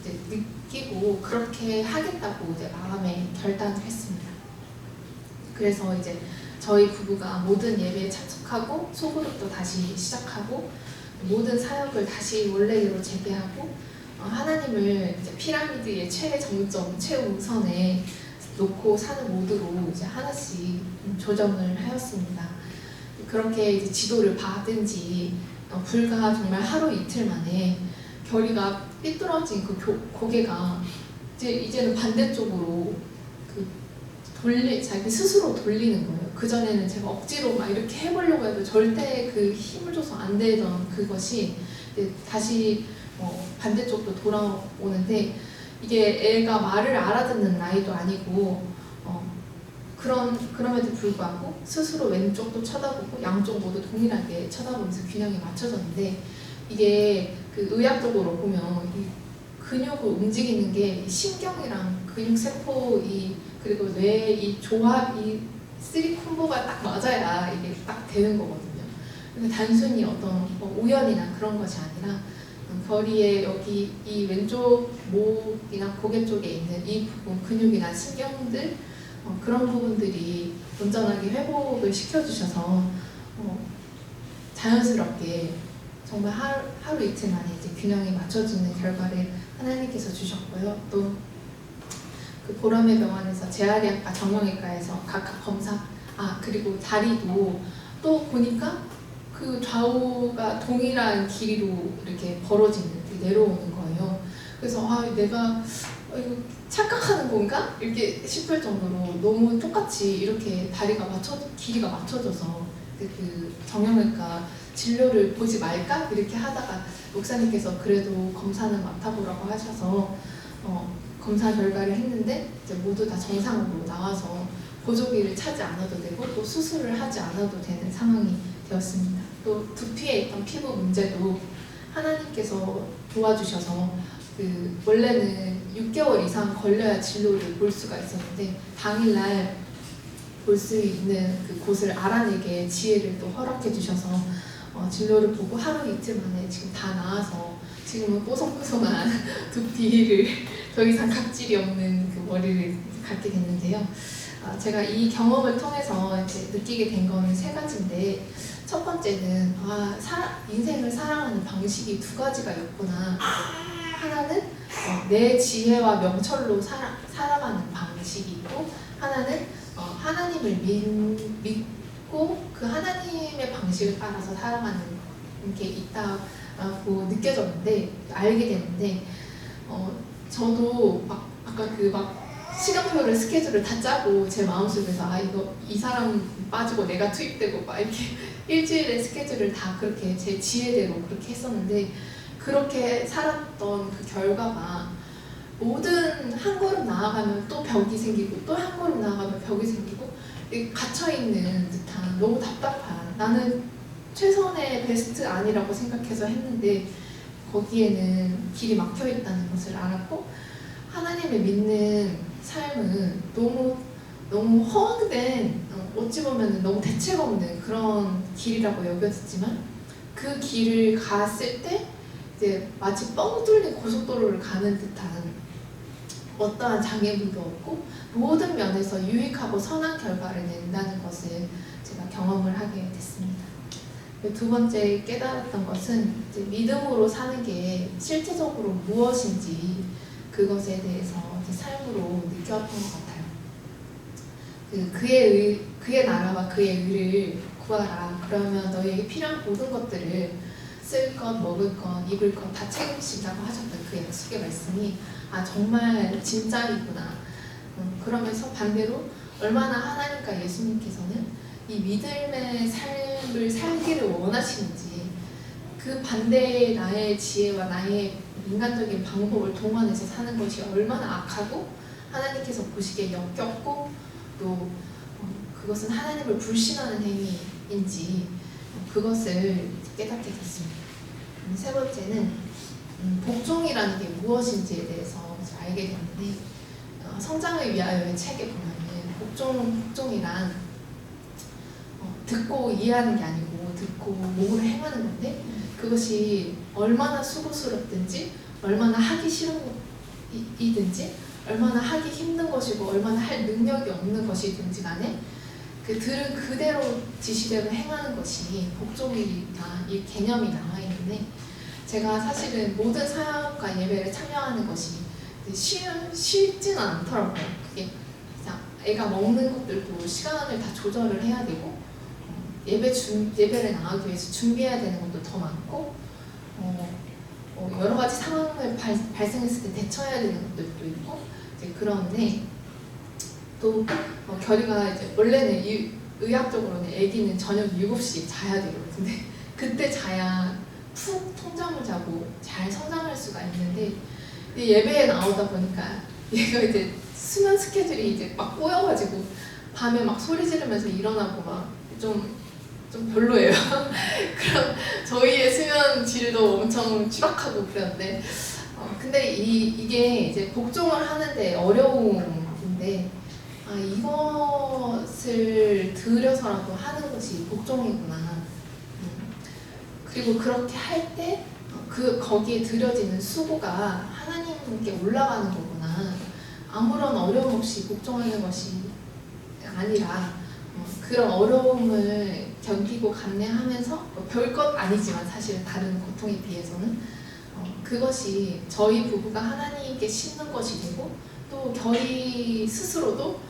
이제 느끼고 그렇게 하겠다고 이제 마음에 결단을 했습니다. 그래서 이제 저희 부부가 모든 예배에 참석하고 소그룹도 다시 시작하고 모든 사역을 다시 원래대로 재개하고 하나님을 이제 피라미드의 최정점, 최우선에 놓고 사는 모드로 이제 하나씩 조정을 하였습니다. 그렇게 이제 지도를 받은 지 불과 정말 하루 이틀 만에 결의가 삐뚤어진 그 고개가 이제는 반대쪽으로 자기 스스로 돌리는 거예요. 그전에는 제가 억지로 막 이렇게 해보려고 해도 절대 그 힘을 줘서 안 되던 그것이 다시 반대쪽으로 돌아오는데 이게 애가 말을 알아듣는 나이도 아니고 그럼에도 불구하고 스스로 왼쪽도 쳐다보고 양쪽 모두 동일하게 쳐다보면서 균형이 맞춰졌는데 이게 그 의학적으로 보면 이 근육을 움직이는 게 신경이랑 근육세포 그리고 뇌의 이 조합이 3콤보가 딱 맞아야 이게 딱 되는 거거든요. 그래서 단순히 어떤 우연이나 그런 것이 아니라 결의의 여기 이 왼쪽 목이나 고개 쪽에 있는 이 부분 근육이나 신경들 그런 부분들이 온전하게 회복을 시켜주셔서 자연스럽게 정말 하루 이틀 만에 이제 균형이 맞춰지는 결과를 하나님께서 주셨고요. 또 그 보람의 병원에서 재활의학과 정형외과에서 각각 검사 그리고 다리도 또 보니까 그 그 좌우가 동일한 길이로 이렇게 벌어지는, 내려오는 거예요. 그래서 내가 이거 착각하는 건가? 이렇게 싶을 정도로 너무 똑같이 이렇게 길이가 맞춰져서 그 정형외과 진료를 보지 말까? 이렇게 하다가 목사님께서 그래도 검사는 맡아보라고 하셔서 검사 결과를 했는데 이제 모두 다 정상으로 나와서 보조기를 차지 않아도 되고 또 수술을 하지 않아도 되는 상황이 되었습니다. 또 두피에 있던 피부 문제도 하나님께서 도와주셔서 원래는 6개월 이상 걸려야 진료를 볼 수가 있었는데 당일날 볼 수 있는 그 곳을 알아내게 지혜를 또 허락해 주셔서 진료를 보고 하루 이틀 만에 지금 다 나아서 지금은 뽀송뽀송한 두피를 더 이상 각질이 없는 그 머리를 갖게 됐는데요. 제가 이 경험을 통해서 이제 느끼게 된 거는 3가지인데, 첫 번째는 인생을 살아가는 방식이 2가지가 있구나. 하나는 내 지혜와 명철로 살아가는 방식이 있고, 하나는 하나님을 믿고 그 하나님의 방식을 따라서 살아가는 게 있다고 느껴졌는데, 알게 됐는데, 저도 아까 시간표를 스케줄을 다 짜고 제 마음속에서 이 사람 빠지고 내가 투입되고 막 이렇게 일주일의 스케줄을 다 그렇게 제 지혜대로 그렇게 했었는데, 그렇게 살았던 그 결과가 모든 한 걸음 나아가면 또 벽이 생기고 또 한 걸음 나아가면 벽이 생기고 갇혀있는 듯한, 너무 답답한, 나는 최선의 베스트 아니라고 생각해서 했는데 거기에는 길이 막혀있다는 것을 알았고, 하나님을 믿는 삶은 너무 허황된, 어찌 보면 너무 대책 없는 그런 길이라고 여겨졌지만, 그 길을 갔을 때 이제 마치 뻥 뚫린 고속도로를 가는 듯한 어떠한 장애물도 없고 모든 면에서 유익하고 선한 결과를 낸다는 것을 제가 경험을 하게 됐습니다. 2번째 깨달았던 것은 이제 믿음으로 사는 게 실제적으로 무엇인지, 그것에 대해서 이제 삶으로 느꼈던 것 같아요. 그의 나라와 그의 의를 구하라. 그러면 너희에게 필요한 모든 것들을 쓸 것, 먹을 것, 입을 것 다 책임진다고 하셨던 그 약속의 말씀이 정말 진짜이구나. 그러면서 반대로 얼마나 하나님과 예수님께서는 이 믿음의 삶을 살기를 원하시는지, 그 반대의 나의 지혜와 나의 인간적인 방법을 동원해서 사는 것이 얼마나 악하고 하나님께서 보시기에 역겹고 또 그것은 하나님을 불신하는 행위인지 그것을 깨닫게 됐습니다. 3번째는 복종이라는 게 무엇인지에 대해서 알게 됐는데, 성장을 위하여의 책에 보면은 복종이란 듣고 이해하는 게 아니고 듣고 몸으로 행하는 건데, 그것이 얼마나 수고스럽든지 얼마나 하기 싫은 이든지 얼마나 하기 힘든 것이고 얼마나 할 능력이 없는 것이든지 간에 그 들은 그대로 지시대로 행하는 것이 복종이다, 이 개념이 나와 있는데, 제가 사실은 모든 사역과 예배를 참여하는 것이 쉽지는 않더라고요. 그게 애가 먹는 것들도 시간을 다 조절을 해야 되고, 예배를 나가기 위해서 준비해야 되는 것도 더 많고, 여러 가지 상황을 발생했을 때 대처해야 되는 것들도 있고, 이제 그런데 또 결의가 이제 원래는 의학적으로는 아기는 저녁 7시에 자야 돼요. 근데 그때 자야 푹 통잠을 자고 잘 성장할 수가 있는데, 예배에 나오다 보니까 얘가 이제 수면 스케줄이 이제 막 꼬여가지고 밤에 막 소리 지르면서 일어나고 막 좀 별로예요. 그럼 저희의 수면 질도 엄청 추락하고 그랬는데, 근데 이게 이제 복종을 하는데 어려움인데, 이것을 들여서라도 하는 것이 복종이구나. 그리고 그렇게 할 때 거기에 들여지는 수고가 하나님께 올라가는 거구나. 아무런 어려움 없이 복종하는 것이 아니라 그런 어려움을 견디고 감내하면서 별것 아니지만 사실 다른 고통에 비해서는 그것이 저희 부부가 하나님께 심는 것이 되고, 또 결의 스스로도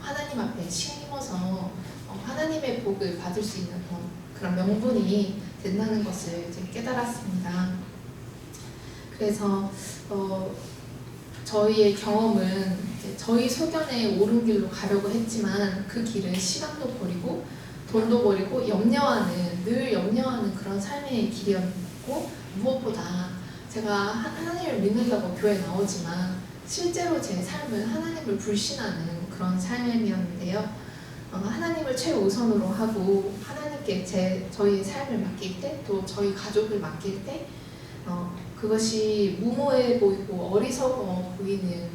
하나님 앞에 심어서 하나님의 복을 받을 수 있는 그런 명분이 된다는 것을 이제 깨달았습니다. 그래서 저희의 경험은 이제 저희 소견에 옳은 길로 가려고 했지만 그 길은 시간도 버리고 돈도 버리고 늘 염려하는 그런 삶의 길이었고, 무엇보다 제가 하나님을 믿는다고 교회에 나오지만 실제로 제 삶은 하나님을 불신하는 그런 삶이었는데요. 하나님을 최우선으로 하고 하나님께 저희의 삶을 맡길 때, 또 저희 가족을 맡길 때 그것이 무모해 보이고 어리석어 보이는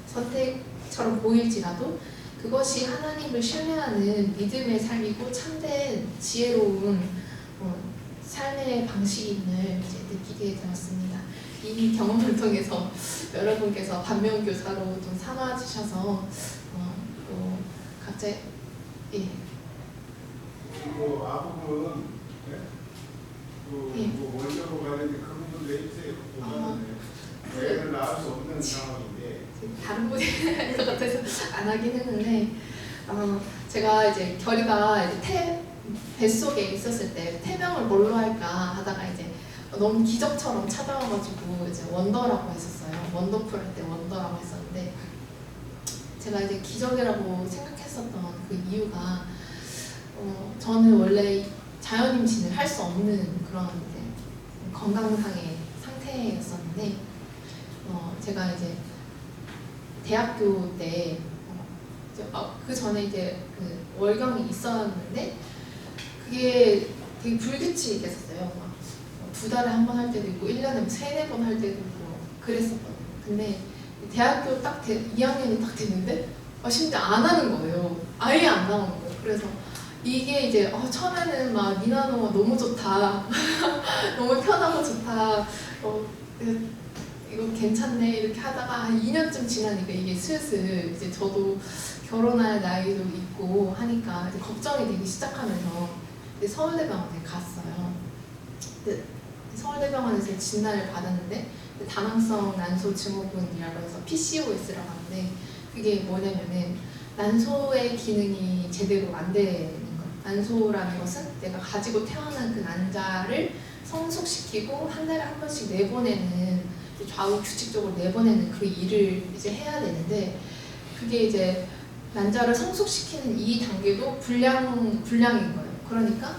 선택처럼 보일지라도 그것이 하나님을 신뢰하는 믿음의 삶이고 참된 지혜로운 삶의 방식임을 이제 느끼게 되었습니다. 이 경험을 통해서 여러분께서 반면교사로 좀 삼아주셔서 또 갑자기
뭐 아부분 뭐 원적으로 가는데 그 부분도 해주세요. 애를 낳을 수 없는 상황인데
다른 분이 할 것 같아서 안 하긴 했는데 제가 이제 결이가 이제 뱃속에 있었을 때 태명을 뭘로 할까 하다가 이제 너무 기적처럼 찾아와가지고 이제 원더라고 했었어요. 원더풀 할 때 원더라고 했었는데, 제가 이제 기적이라고 생각했었던 그 이유가 저는 원래 자연 임신을 할 수 없는 그런 이제 건강상의 상태였었는데 제가 이제 대학교 때 그 전에 이제 그 월경이 있었는데 그게 되게 불규칙이 됐었어요. 막 2달에 한 번 할 때도 있고 1년에 3-4번 할 때도 있고 그랬었거든요. 근데 대학교 2학년이 딱 됐는데 심지어 안 하는 거예요. 아예 안 나오는 거예요. 그래서 이게 이제 처음에는 막 니나노가 너무 좋다. 너무 편하고 좋다. 이거 괜찮네 이렇게 하다가 한 2년쯤 지나니까 이게 슬슬 이제 저도 결혼할 나이도 있고 하니까 이제 걱정이 되기 시작하면서 이제 서울대병원에 갔어요. 서울대병원에서 진단을 받았는데 다낭성 난소 증후군이라고 해서 PCOS라고 하는데, 그게 뭐냐면은 난소의 기능이 제대로 안 되는 거예요. 난소라는 것은 내가 가지고 태어난 그 난자를 성숙시키고 한 달에 한 번씩 내보내는, 좌우 규칙적으로 내보내는 그 일을 이제 해야 되는데, 그게 이제 난자를 성숙시키는 이 단계도 불량인 거예요. 그러니까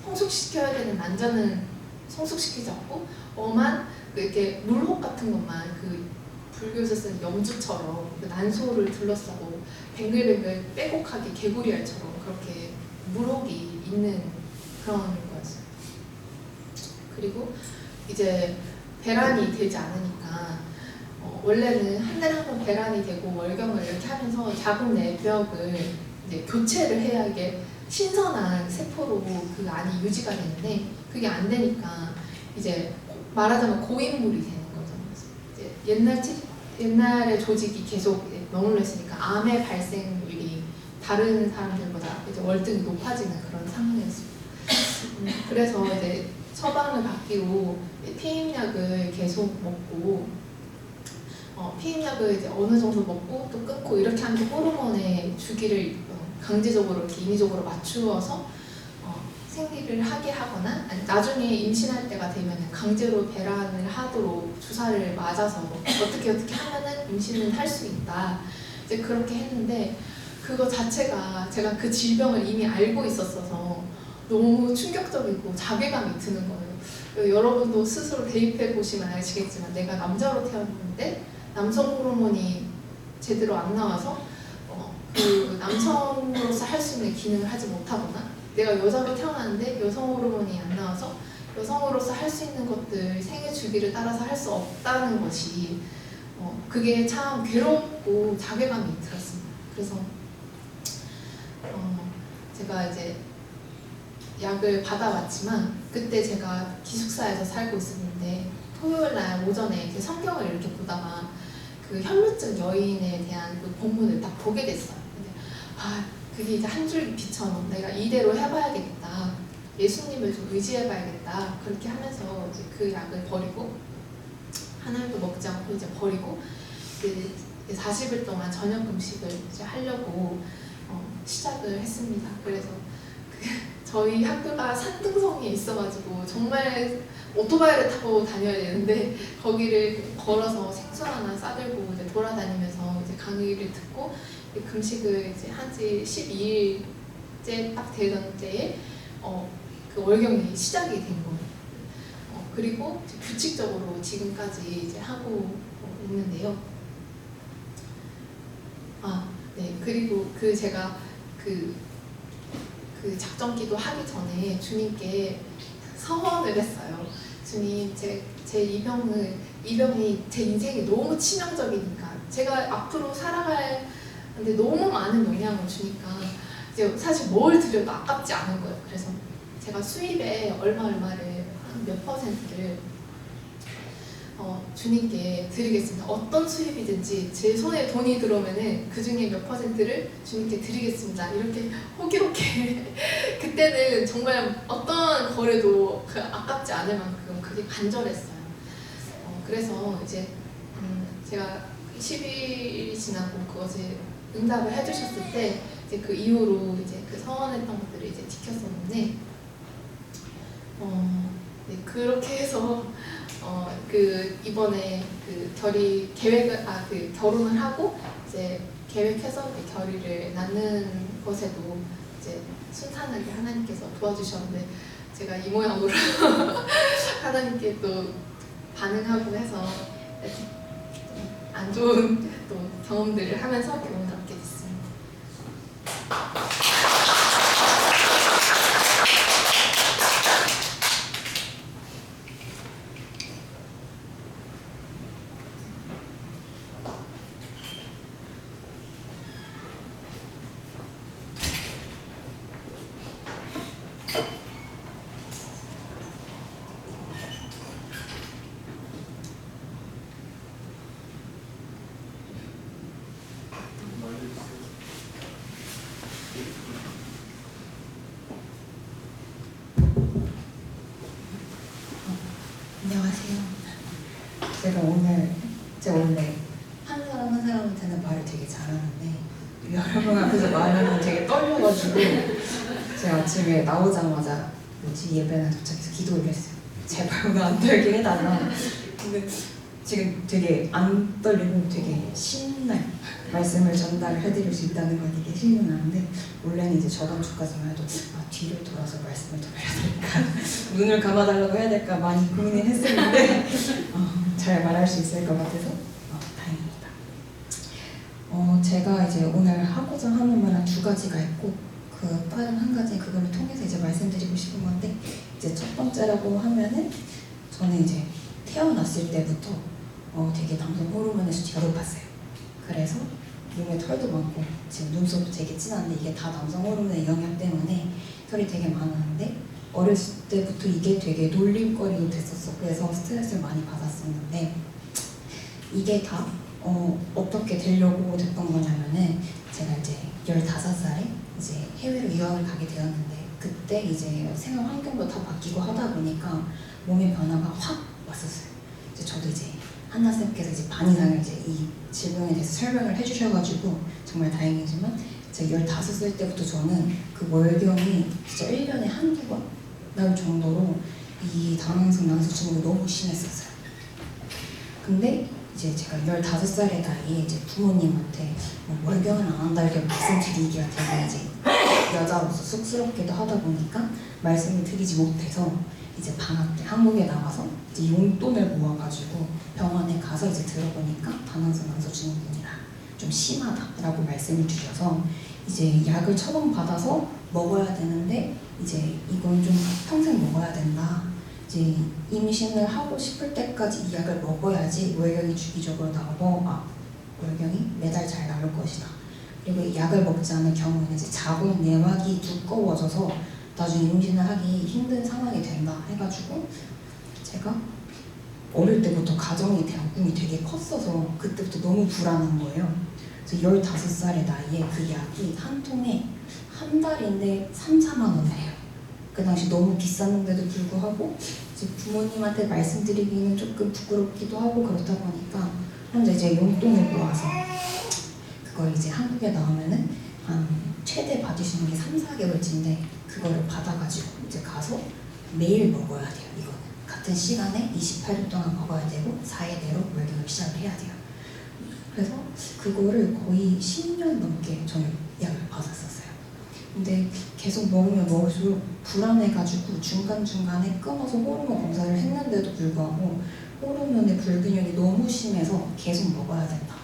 성숙시켜야 되는 난자는 성숙시키지 않고 엄한 이렇게 물혹 같은 것만, 그 불교에서 쓰는 염주처럼 그 난소를 둘러싸고 뱅글뱅글 빼곡하게 개구리알처럼 그렇게 물혹이 있는 그런 거였어요. 그리고 이제 배란이 되지 않으니까 원래는 한 달에 한 번 배란이 되고 월경을 이렇게 하면서 자궁 내벽을 이제 교체를 해야 이게 신선한 세포로 그 안이 유지가 되는데, 그게 안 되니까 이제 말하자면 고인물이 되는 거죠. 이제 옛날의 조직이 계속 머물러 있으니까 암의 발생률이 다른 사람들보다 이제 월등히 높아지는 그런 상황이었습니다. 그래서 이제 처방을 받기로 피임약을 계속 먹고, 피임약을 이제 어느 정도 먹고 또 끊고 이렇게 하면서 호르몬의 주기를 강제적으로 이렇게 인위적으로 맞추어서 생리를 하게 하거나, 아니, 나중에 임신할 때가 되면 강제로 배란을 하도록 주사를 맞아서 어떻게 하면은 임신을 할 수 있다. 이제 그렇게 했는데, 그거 자체가 제가 그 질병을 이미 알고 있었어서 너무 충격적이고 자괴감이 드는 거예요. 여러분도 스스로 대입해 보시면 아시겠지만, 내가 남자로 태어났는데 남성 호르몬이 제대로 안 나와서 그 남성으로서 할 수 있는 기능을 하지 못하거나, 내가 여자로 태어났는데 여성 호르몬이 안 나와서 여성으로서 할 수 있는 것들 생애 주기를 따라서 할 수 없다는 것이 그게 참 괴롭고 자괴감이 들었습니다. 그래서 제가 이제 약을 받아왔지만, 그때 제가 기숙사에서 살고 있었는데 토요일 날 오전에 이제 성경을 이렇게 보다가 그 혈루증 여인에 대한 그 본문을 딱 보게 됐어요. 근데 그게 이제 한 줄 빛처럼 내가 이대로 해봐야겠다, 예수님을 좀 의지해봐야겠다, 그렇게 하면서 이제 그 약을 버리고 하나도 먹지 않고 이제 버리고 이제 40일 동안 저녁 금식을 이제 하려고 시작을 했습니다. 그래서 저희 학교가 산등성에 있어가지고 정말 오토바이를 타고 다녀야 되는데 거기를 걸어서 생수 하나 싸들고 이제 돌아다니면서 이제 강의를 듣고 금식을 이제 한지 12일째 딱 되던 때에 그 월경이 시작이 된 거예요. 그리고 이제 규칙적으로 지금까지 이제 하고 있는데요. 네. 그리고 제가 그 작정기도 하기 전에 주님께 서원을 했어요. 주님, 제 이병이 제 인생에 너무 치명적이니까 제가 앞으로 살아가는데 너무 많은 영향을 주니까 이제 사실 뭘 드려도 아깝지 않은 거예요. 그래서 제가 수입에 얼마를 한 몇 퍼센트를 주님께 드리겠습니다. 어떤 수입이든지 제 손에 돈이 들어오면은 그 중에 몇 퍼센트를 주님께 드리겠습니다. 이렇게 호기롭게 그때는 정말 어떤 거래도 아깝지 않을 만큼 그게 간절했어요. 그래서 이제 제가 10일이 지나고 그것을 응답을 해주셨을 때 이제 그 이후로 이제 그 서원했던 것들을 이제 지켰었는데 네, 그렇게 해서 이번에 결혼을 하고 이제 계획해서 결의를 낳는 것에도 이제 순탄하게 하나님께서 도와주셨는데 제가 이 모양으로 하나님께 또 반응하고 해서 안 좋은 또 경험들을 하면서 결혼을 하게 됐습니다.
안녕하세요. 제가 원래 한 사람한테는 말을 되게 잘하는데 여러분 앞에서 말하면 되게 떨려가지고 제가 아침에 나오자마자 예배나 도착해서 기도를 했어요. 제발 오늘 안 떨게 해달라. 근데 지금 되게 안 떨리고 되게 신나요. 말씀을 전달을 해드릴 수 있다는 건 되게 신이 나는데 원래는 이제 저번 주까지만 해도 뒤를 돌아서 말씀을 드려야 될까 눈을 감아달라고 해야 될까 많이 고민을 했었는데 잘 말할 수 있을 것 같아서 다행입니다. 제가 이제 오늘 하고자 하는 말은 두 가지가 있고 그 다른 한 가지 그거를 통해서 이제 말씀드리고 싶은 건데 이제 첫 번째라고 하면은 저는 이제 태어났을 때부터 되게 남성 호르몬의 수치가 높았어요. 그래서 몸에 털도 많고 지금 눈썹도 되게 진한데 이게 다 남성 호르몬의 영향 때문에 털이 되게 많았는데 어렸을 때부터 이게 되게 놀림거리도 됐었어. 그래서 스트레스를 많이 받았었는데 이게 다 어떻게 되려고 됐던 거냐면은 제가 이제 15살에 이제 해외로 유학을 가게 되었는데 그때 이제 생활 환경도 다 바뀌고 하다 보니까 몸의 변화가 확 왔었어요. 이제 저도 이제 한나 쌤께서 이제 반 이상을 이제 이 질병에 대해서 설명을 해주셔가지고 정말 다행이지만 제가 15살 때부터 저는 그 월경이 진짜 1년에 한두 번 나올 정도로 이 다낭성 난소 증후가 너무 심했었어요. 근데 이제 제가 15살의 나이에 이제 부모님한테 월경을 안 한다 이렇게 말씀드리기가 되게 이제 여자로서 쑥스럽기도 하다 보니까 말씀을 드리지 못해서 이제 방학 때 한국에 나와서 이제 용돈을 모아가지고 병원에 가서 이제 들어보니까 다낭성 난소 증후군이라 좀 심하다라고 말씀을 주셔서 이제 약을 처방받아서 먹어야 되는데 이제 이건 좀 평생 먹어야 된다. 이제 임신을 하고 싶을 때까지 이 약을 먹어야지 월경이 주기적으로 나오고 월경이 매달 잘 나올 것이다. 그리고 이 약을 먹지 않을 경우에는 이제 자궁 내막이 두꺼워져서 나중에 임신을 하기 힘든 상황이 된다 해가지고 제가 어릴 때부터 가정에 대한 꿈이 되게 컸어서 그때부터 너무 불안한 거예요. 그래서 15살의 나이에 그 약이 한 통에 한 달인데 3-4만 원을 해요. 그 당시 너무 비쌌는데도 불구하고 이제 부모님한테 말씀드리기는 조금 부끄럽기도 하고 그렇다 보니까 혼자 이제 용돈을 모아서 그걸 이제 한국에 나오면은 한 최대 받을 수 있는 게 3, 4개월치인데 그거를 받아가지고 이제 가서 매일 먹어야 돼요. 이거는 같은 시간에 28일 동안 먹어야 되고 4일 내로 월경을 시작을 해야 돼요. 그래서 그거를 거의 10년 넘게 저는 약을 받았었어요. 근데 계속 먹으면 먹을수록 불안해가지고 중간중간에 끊어서 호르몬 검사를 했는데도 불구하고 호르몬의 불균형이 너무 심해서 계속 먹어야 된다.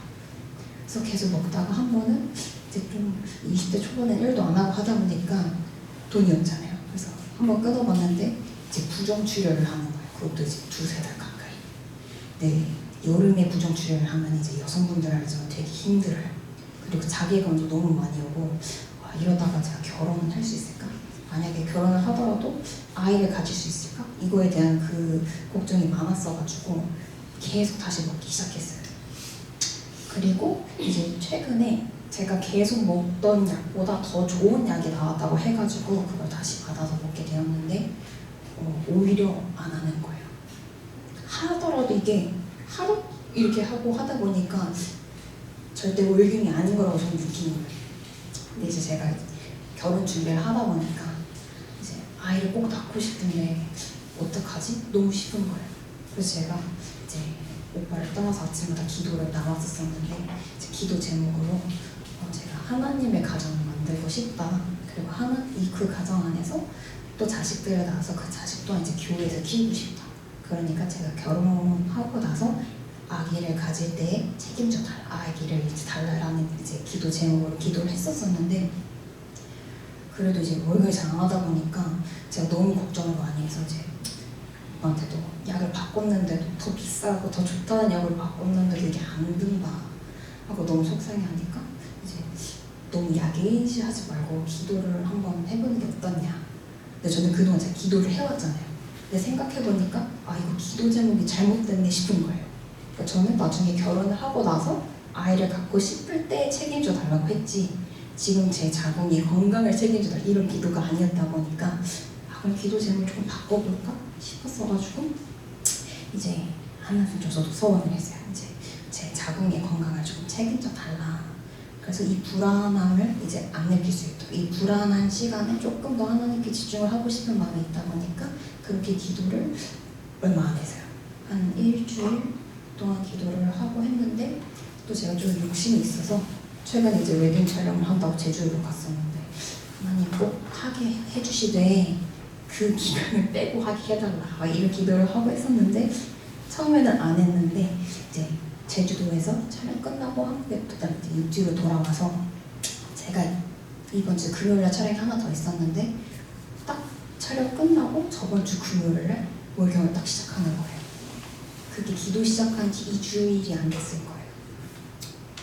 그래서 계속 먹다가 한 번은 이제 좀 20대 초반에 일도 안 하고 하다 보니까 돈이 없잖아요. 그래서 한 번 끊어봤는데 이제 부정출혈을 하는 거예요. 그것도 이제 2-3달 가까이. 네, 여름에 부정출혈을 하면 이제 여성분들 알지만 되게 힘들어요. 그리고 자괴감도 너무 많이 오고 와, 이러다가 제가 결혼은 할 수 있을까? 만약에 결혼을 하더라도 아이를 가질 수 있을까? 이거에 대한 그 걱정이 많았어가지고 계속 다시 먹기 시작했어요. 그리고 이제 최근에 제가 계속 먹던 약보다 더 좋은 약이 나왔다고 해가지고 그걸 다시 받아서 먹게 되었는데 오히려 안 하는 거예요. 하더라도 이게 하루 이렇게 하고 하다 보니까 절대 월경이 아닌 거라고 저는 느끼는 거예요. 근데 이제 제가 결혼 준비를 하다 보니까 이제 아이를 꼭 낳고 싶은데 어떡하지? 너무 싶은 거예요. 그래서 제가 이제 오빠를 떠나서 아침마다 기도를 나눴었었는데 이제 기도 제목으로 제가 하나님의 가정을 만들고 싶다. 그리고 그 가정 안에서 또 자식들을 낳아서 그 자식 또한 이제 교회에서 키우고 싶다. 그러니까 제가 결혼하고 나서 아기를 가질 때에 책임져 달라, 아기를 이제 달라라는 이제 기도 제목으로 기도를 했었었는데 그래도 이제 월경이 잘 안 하다 보니까 제가 너무 걱정을 많이 해서 이제 오빠한테도 약을 바꿨는데도 더 비싸고 더 좋다는 약을 바꿨는데도 이게 안 든다 하고 너무 속상해하니까 이제 너무 약에 의지하지 말고 기도를 한번 해보는 게 어떻냐. 근데 저는 그동안 제가 기도를 해왔잖아요. 근데 생각해보니까 이거 기도 제목이 잘못됐네 싶은 거예요. 그러니까 저는 나중에 결혼을 하고 나서 아이를 갖고 싶을 때 책임져 달라고 했지 지금 제 자궁이 건강을 책임져 달라 이런 기도가 아니었다 보니까 그럼 기도 제목을 조금 바꿔볼까 싶었어가지고 이제 하나님 저도 소원을 했어요. 이제 제 자궁의 건강을 조금 책임져 달라. 그래서 이 불안함을 이제 안 느낄 수 있도록 이 불안한 시간에 조금 더 하나님께 집중을 하고 싶은 마음이 있다 보니까 그렇게 기도를 얼마 안 했어요. 한 일주일 동안 기도를 하고 했는데 또 제가 좀 욕심이 있어서 최근에 이제 웨딩 촬영을 한다고 제주도로 갔었는데 하나님 꼭 하게 해주시되 그 기간을 빼고 하게 해달라 이런 기도를 하고 했었는데 처음에는 안 했는데 이제 제주도에서 촬영 끝나고 한국에 그다음에 육지로 돌아와서 제가 이번 주 금요일날 촬영이 하나 더 있었는데 딱 촬영 끝나고 저번 주 금요일날 월경을 딱 시작하는 거예요. 그게 기도 시작한 지 2주일이 안 됐을 거예요.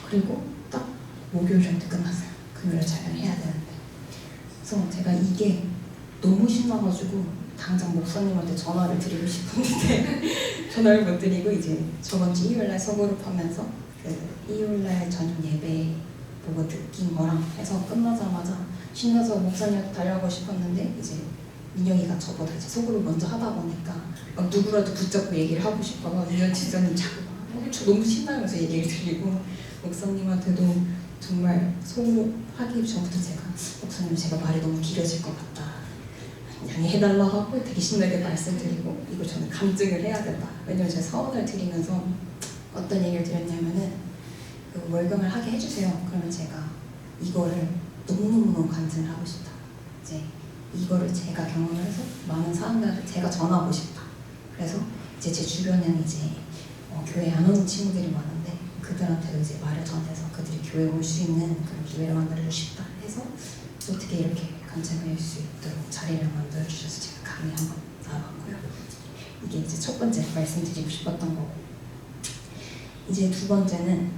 그리고 딱 목요일 정도 끝났어요. 금요일날 촬영해야 되는데 그래서 제가 이게 너무 신나가지고 당장 목사님한테 전화를 드리고 싶었는데 전화를 못 드리고 이제 저번 주 일요일날 서그룹하면서 그 일요일날 저녁 예배 보고 느낀 거랑 해서 끝나자마자 신나서 목사님한테 달려가고 싶었는데 이제 민영이가 저보다 이제 서그룹 먼저 하다 보니까 막 누구라도 붙잡고 얘기를 하고 싶어서 민영 지사님 자꾸 저 너무 신나면서 얘기를 드리고 목사님한테도 정말 서그룹 하기 전부터 제가 목사님 제가 말이 너무 길어질 것 같다. 양해해달라고 하고 되게 신나게 말씀드리고 이거 저는 감증을 해야 된다. 왜냐면 제가 서원을 드리면서 어떤 얘기를 드렸냐면은 그 월경을 하게 해주세요. 그러면 제가 이거를 너무너무 간증을 하고 싶다. 이제 이거를 제가 경험을 해서 많은 사람들한테 제가 전하고 싶다. 그래서 이제 제 주변에는 이제 교회 안 오는 친구들이 많은데 그들한테도 이제 말을 전해서 그들이 교회에 올 수 있는 그런 기회를 만들어주고 싶다 해서 어떻게 이렇게 간증할 수 있도록 자리를 만들어주셔서 제가 강의 한번 나와봤고요. 이게 이제 첫 번째 말씀드리고 싶었던 거고 이제 두 번째는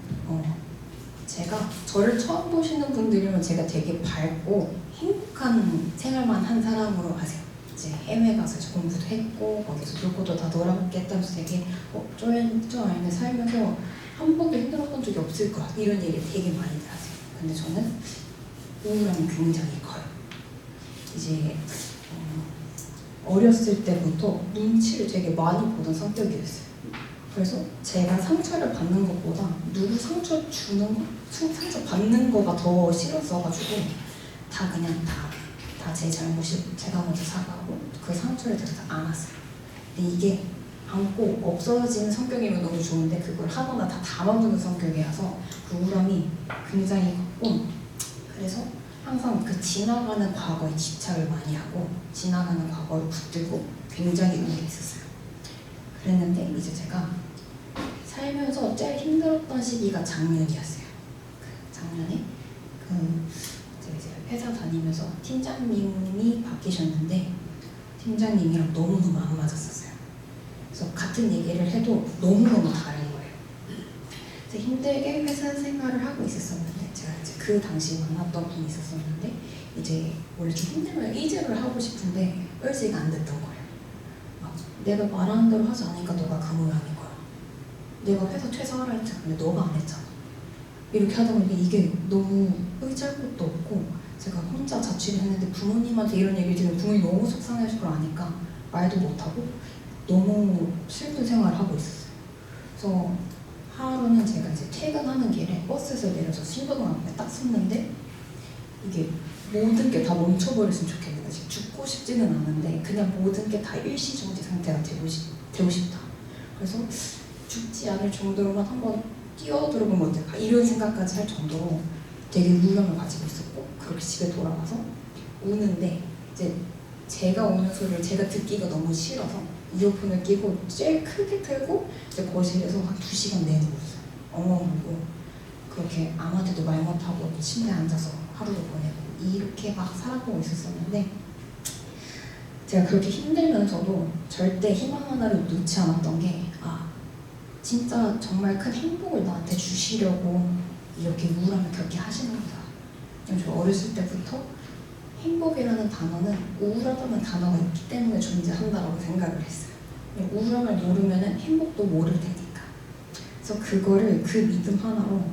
제가 저를 처음 보시는 분들이면 제가 되게 밝고 행복한 생활만 한 사람으로 아세요. 이제 해외 가서 공부도 했고 거기서 놀고도 다 놀아먹게 했다면서 되게 저 아이는 살면서 한 번도 힘들었던 적이 없을 것 같아 이런 얘기 되게 많이 하세요. 근데 저는 우울함이 굉장히 커요. 이제 어렸을 때부터 눈치를 되게 많이 보던 성격이었어요. 그래서 제가 상처를 받는 것보다 누구 상처 주는 거, 상처 받는 거가 더 싫었어가지고 다 그냥 다 제 잘못이고 제가 먼저 사과하고 그 상처를 제가 다 안았어요. 근데 이게 안고 없어지는 성격이면 너무 좋은데 그걸 하거나 다 담아두는 성격이라서 그 우울함이 굉장히 컸고, 그래서 항상 그 지나가는 과거에 집착을 많이 하고 지나가는 과거를 붙들고 굉장히 우울했었어요. 그랬는데 이제 제가 살면서 제일 힘들었던 시기가 작년이었어요. 작년에 제가 이제 회사 다니면서 팀장님이 바뀌셨는데 팀장님이랑 너무너무 안 맞았었어요. 그래서 같은 얘기를 해도 너무너무 다른 거예요. 그래서 힘들게 회사 생활을 하고 있었었는데 제가 이제 그 당시 만났던 분이 있었었는데 이제 원래 좀 힘들면 이직을 하고 싶은데 의지가 안 됐던 거예요. 막 내가 말하는 대로 하지 않으니까 너가 그 모양인 거야. 내가 회사 퇴사하라 했잖아. 근데 너가 안 했잖아. 이렇게 하다 보니까 이게 너무 의지할 것도 없고 제가 혼자 자취를 했는데 부모님한테 이런 얘기를 들으면 부모님이 너무 속상해하실 걸 아니까 말도 못하고 너무 슬픈 생활을 하고 있었어요. 그래서 하루는 제가 이제 퇴근하는 길에 버스에서 내려서 신호등 앞에 딱 섰는데 이게 모든 게 다 멈춰버렸으면 좋겠는 거지. 죽고 싶지는 않은데 그냥 모든 게 다 일시정지 상태가 되고 싶다. 그래서 죽지 않을 정도로만 한번 뛰어들어보면 어떨까 이런 생각까지 할 정도로 되게 우울함을 가지고 있었고, 그렇게 집에 돌아가서 우는데 이제 제가 우는 소리를 제가 듣기가 너무 싫어서 이어폰을 끼고 제일 크게 틀고 이제 거실에서 한 2시간 내내 울었어요. 엉엉 울고 그렇게 아무한테도 말 못하고 침대에 앉아서 하루를 보내고 이렇게 막 살아가고 있었었는데, 제가 그렇게 힘들면서도 절대 희망 하나를 놓지 않았던 게 진짜 정말 큰 행복을 나한테 주시려고 이렇게 우울함을 겪게 하시는구나. 저 어렸을 때부터 행복이라는 단어는 우울하다는 단어가 있기 때문에 존재한다라고 생각을 했어요. 우울함을 모르면 행복도 모를 테니까. 그래서 그거를 그 믿음 하나로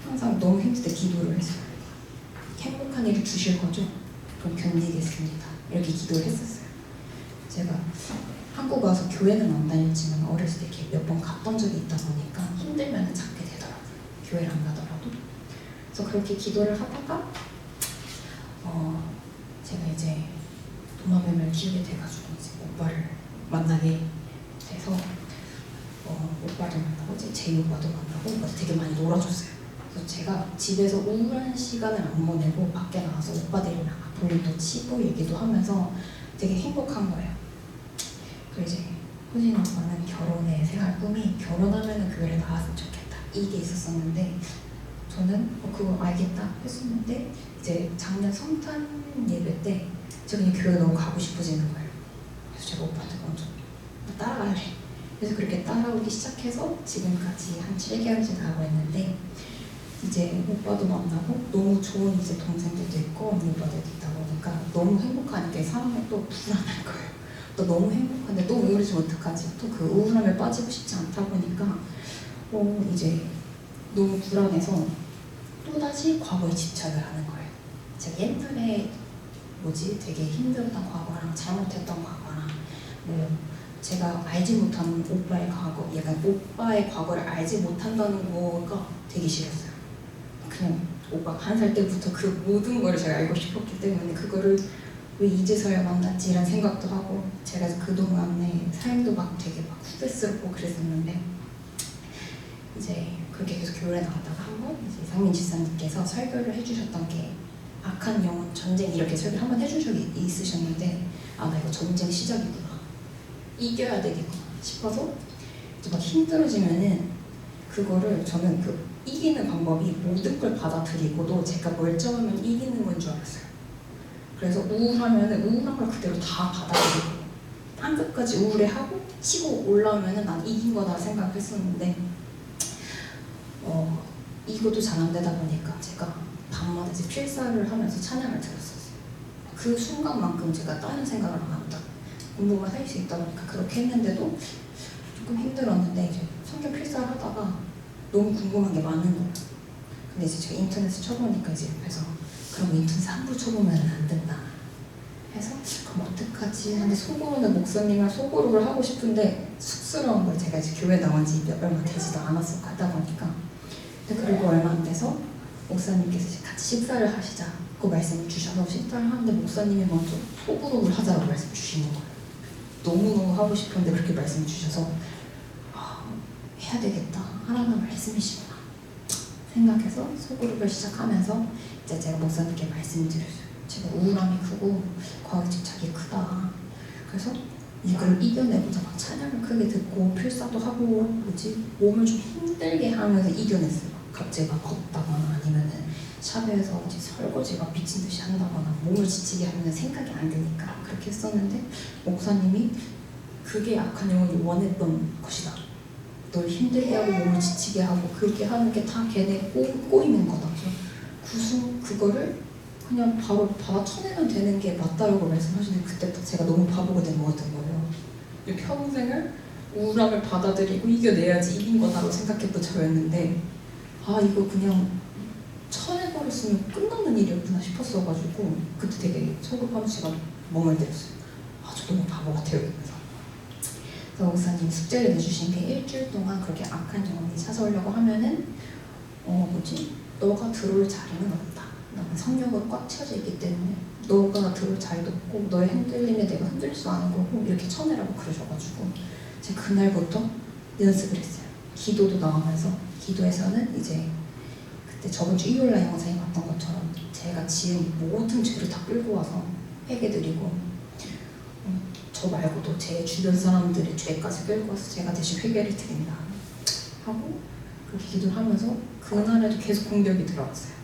항상 너무 힘들 때 기도를 했어요. 행복한 일을 주실 거죠? 그럼 견디겠습니다. 이렇게 기도를 했었어요. 제가 한국 와서 교회는 안 다녔지만 어렸을 때 이렇게 몇 번 갔던 적이 있다 보니까 힘들면 찾게 되더라고요. 교회를 안 가더라도. 그래서 그렇게 기도를 하다가 제가 이제 도마뱀을 키우게 돼가지고 이제 오빠를 만나게 돼서 오빠를 만나고 이제 제이 오빠도 만나고 오빠도 되게 많이 놀아줬어요. 그래서 제가 집에서 우울한 시간을 안 보내고 밖에 나가서 오빠들이랑 볼링도 치고 얘기도 하면서 되게 행복한 거예요. 그리고 이제 호진 오빠는 결혼의 생활 꿈이 결혼하면 교회를 나왔으면 좋겠다 이게 있었었는데 저는 그거 알겠다 했었는데 이제 작년 성탄 예배 때 제가 그냥 교회 너무 가고 싶어지는 거예요. 그래서 제가 오빠한테 먼저 따라갈래. 그래서 그렇게 따라오기 시작해서 지금까지 한 7개월째 나가고 있는데 이제 오빠도 만나고 너무 좋은 이제 동생들도 있고 언니 오빠들도 있다 보니까 너무 행복하니까 사람은 또 불안할 거예요. 또 너무 행복한데 또 우울해지면 어떡하지? 또 그 우울함에 빠지고 싶지 않다 보니까 이제 너무 불안해서 또다시 과거에 집착을 하는 거예요. 제가 옛날에 되게 힘들었던 과거랑 잘못했던 과거랑 제가 알지 못한 오빠의 과거, 약간 오빠의 과거를 알지 못한다는 거가 되게 싫었어요. 그냥 오빠가 1살 때부터 그 모든 걸 제가 알고 싶었기 때문에 그거를 왜 이제서야 만났지 이런 생각도 하고, 제가 그동안의 삶도 막 되게 막 후회스럽고 그랬었는데 이제 그렇게 계속 교회에 나갔다가 한번 이제 이상민 집사님께서 설교를 해주셨던 게 악한 영혼 전쟁 이렇게 설교를 한번 해준 적이 있으셨는데 나 이거 전쟁 시작이구나, 이겨야 되겠구나 싶어서 이제 막 힘들어지면은 그거를 저는 그 이기는 방법이 모든 걸 받아들이고도 제가 멀쩡하면 이기는 건 줄 알았어요. 그래서 우울하면은 우울한 걸 그대로 다 받아들이고 한 끝까지 우울해하고 치고 올라오면은 난 이긴 거다 생각했었는데 이것도 잘 안 되다 보니까 제가 밤마다 이제 필사를 하면서 찬양을 들었었어요. 그 순간만큼 제가 다른 생각을 안 합니다. 공부만 할 수 있다 보니까 그렇게 했는데도 조금 힘들었는데 이제 성경 필사를 하다가 너무 궁금한 게 많은 거예요. 근데 이제 제가 인터넷을 쳐보니까 이제 옆에서 그럼 인터넷 함부로 쳐보면 안 된다 해서 그럼 어떡하지? 근데 소고로는 목사님이랑 소고로를 하고 싶은데 쑥스러운 걸 제가 이제 교회 나온 지 얼마 되지도 않았어 하다 보니까. 근데 그리고 얼마 안 돼서 목사님께서 이제 같이 식사를 하시자고 말씀을 주셔서 식사를 하는데 목사님이 먼저 소그룹을 하자고 말씀 주시는 거예요. 너무너무 하고 싶은데 그렇게 말씀 주셔서 해야 되겠다. 하나님 말씀이시구나 생각해서 소그룹을 시작하면서 이제 제가 목사님께 말씀드렸어요. 제가 우울함이 크고 과학 집착이 크다. 그래서 이걸 이겨내보자. 막 찬양을 크게 듣고 필사도 하고 몸을 좀 힘들게 하면서 이겨냈어요. 갑자기 막 걷다거나 아니면은 샵에서 이제 설거지 막 미친 듯이 한다거나 몸을 지치게 하면 생각이 안 드니까 그렇게 했었는데 목사님이 그게 악한 영혼이 원했던 것이다. 널 힘들게 하고 몸을 지치게 하고 그렇게 하는 게 다 걔네 꼬이는 거다. 그거를 그냥 바로 받아쳐내면 되는 게 맞다라고 말씀하시는데 그때부터 제가 너무 바보가 된 것 같은 거예요. 평생을 우울함을 받아들이고 이겨내야지 이긴 거다라고 생각했던 저였는데 이거 그냥 쳐내버렸으면 끝나는 일이었구나 싶었어가지고 그때 되게 속으로 제가 멍을 때렸어요. 저 너무 바보 같아요. 그래서 목사님 숙제를 내주신 게 일주일 동안 그렇게 악한 영혼이 찾아오려고 하면은 너가 들어올 자리는 없다. 나는 성령으로 꽉 채워져 있기 때문에 너가 들어올 자리도 없고 너의 흔들림에 내가 흔들릴 수 없는 거고 이렇게 쳐내라고 그러셔가지고 제가 그날부터 연습을 했어요. 기도도 나오면서 기도에서는 이제 그때 저번 주 일요일날 영상에 봤던 것처럼 제가 지은 모든 죄를 다 끌고 와서 회개드리고 저 말고도 제 주변 사람들의 죄까지 끌고 와서 제가 대신 회개를 드린다 하고 그렇게 기도를 하면서 그날에도 계속 공격이 들어왔어요.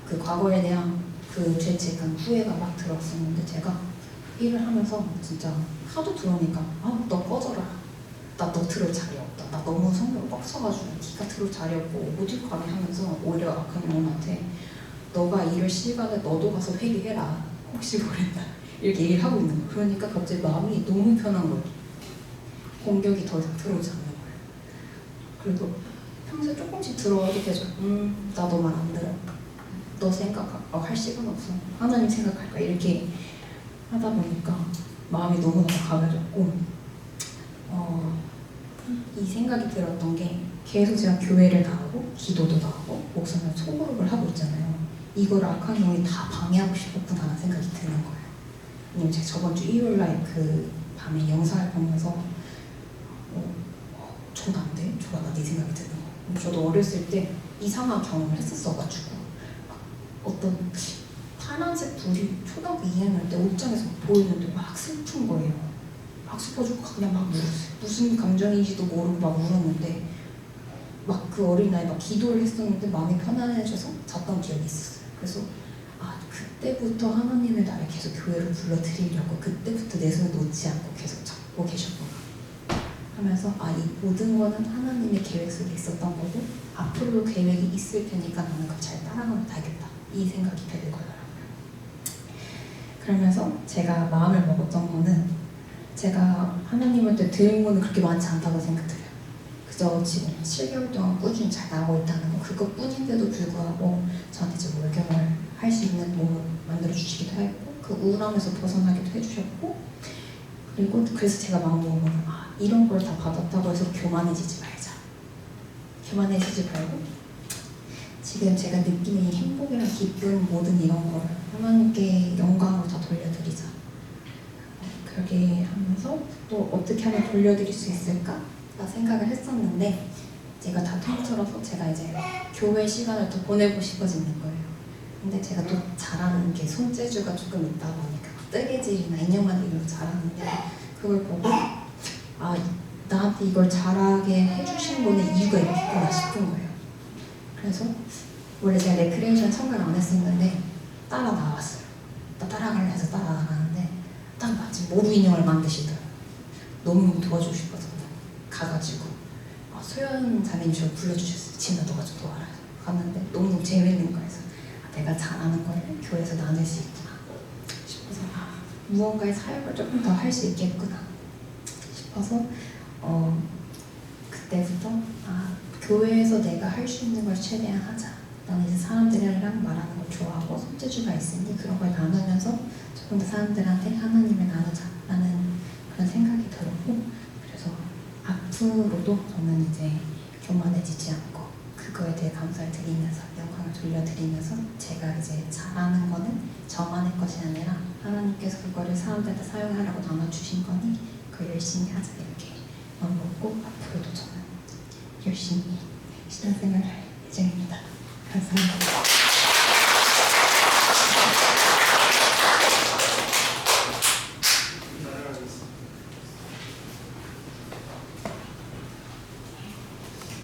그 과거에 대한 그 죄책감 후회가 막 들어왔었는데 제가 일을 하면서 진짜 하도 들어오니까 너 꺼져라. 나 너 들을 자리 없다. 나 너무 성격을 꽉 써가지고 네가 들을 자리 없고 어딜 가니 하면서 오히려 악한 영혼한테 너가 이럴 시간에 너도 가서 회개해라. 혹시 모른다. 이렇게 얘기를 하고 있는 거예요. 그러니까 갑자기 마음이 너무 편한 거예요. 공격이 더 이상 들어오지 않는 거예요. 그래도 평소에 조금씩 들어와도 계속 나 너 말 안 들어. 너 생각할 시간 없어. 하나님 생각할 거야. 이렇게 하다 보니까 마음이 너무너무 가벼졌고 이 생각이 들었던 게 계속 제가 교회를 나가고 기도도 나가고 목사님 소그룹을 하고 있잖아요. 이걸 악한 영이 다 방해하고 싶었구나 하는 생각이 드는 거예요. 왜냐면 제가 저번 주 일요일날 그 밤에 영상을 보면서 저는 안 돼? 저가 네 생각이 드는 거예요. 저도 어렸을 때 이상한 경험을 했었어가지고 어떤 파란색 불이 초등학교 2학년 때 옷장에서 보이는데 막 슬픈 거예요. 막 슬퍼지고 그냥 막 울었어요. 무슨 감정인지도 모르고 막 울었는데 막 그 어린 나이에 막 기도를 했었는데 마음이 편안해져서 잤던 기억이 있었어요. 그래서 그때부터 하나님의 나를 계속 교회로 불러드리려고 그때부터 내 손을 놓지 않고 계속 잡고 계셨구나 하면서 이 모든 거는 하나님의 계획 속에 있었던 거고 앞으로도 계획이 있을 테니까 나는 그걸 잘 따라가면 되겠다 이 생각이 들더라고요. 그러면서 제가 마음을 먹었던 거는 제가 하나님한테 드린 거는 그렇게 많지 않다고 생각해요. 그저 지금 7개월 동안 꾸준히 잘 나오고 있다는 거 그것뿐인데도 불구하고 저한테 이제 월경을 할 수 있는 몸을 만들어주시기도 했고 그 우울함에서 벗어나기도 해주셨고 그리고 그래서 제가 마음먹은 이런 걸 다 받았다고 해서 교만해지지 말자. 교만해지지 말고 지금 제가 느끼는 이 행복이랑 기쁨 모든 이런 거를 하나님께 영광으로 다 돌려드리자. 그렇게 하면서 또 어떻게 하면 돌려드릴 수 있을까? 나 생각을 했었는데 제가 다 통틀어서 제가 이제 교회 시간을 더 보내고 싶어지는 거예요. 근데 제가 또 잘하는 게 손재주가 조금 있다 보니까 뜨개질이나 인형 만들기로 잘하는데 그걸 보고 나한테 이걸 잘하게 해주신 분의 이유가 있구나 싶은 거예요. 그래서 원래 제가 레크레이션 참가를 안 했었는데 따라 나왔어요. 나 따라갈래 해서 따라가는데 딱 마침 모루 인형을 만드시더라고요. 너무 도와주고 싶어서 가가지고 소연 자매님 저를 불러주셨어요. 진아 너가 좀 도와라. 갔는데 너무 재밌는 거여서 내가 잘하는 걸 교회에서 나눌 수 있구나 싶어서 무언가의 사역을 조금 더 할 수 있겠구나 싶어서 그때부터 교회에서 내가 할 수 있는 걸 최대한 하자. 나는 이제 사람들이랑 말하는 걸 좋아하고 손재주가 있으니 그런 걸 나누면서 조금 더 사람들한테 하나님을 나누자 라는 그런 생각이 들었고 그래서 앞으로도 저는 이제 교만해지지 않고 그거에 대해 감사를 드리면서 영광을 돌려드리면서 제가 이제 잘하는 거는 저만의 것이 아니라 하나님께서 그거를 사람들한테 사용하라고 나눠주신 거니 그걸 열심히 하자 이렇게 마음 먹고 앞으로도 저는 열심히 신앙생활 할 예정입니다. 감사합니다.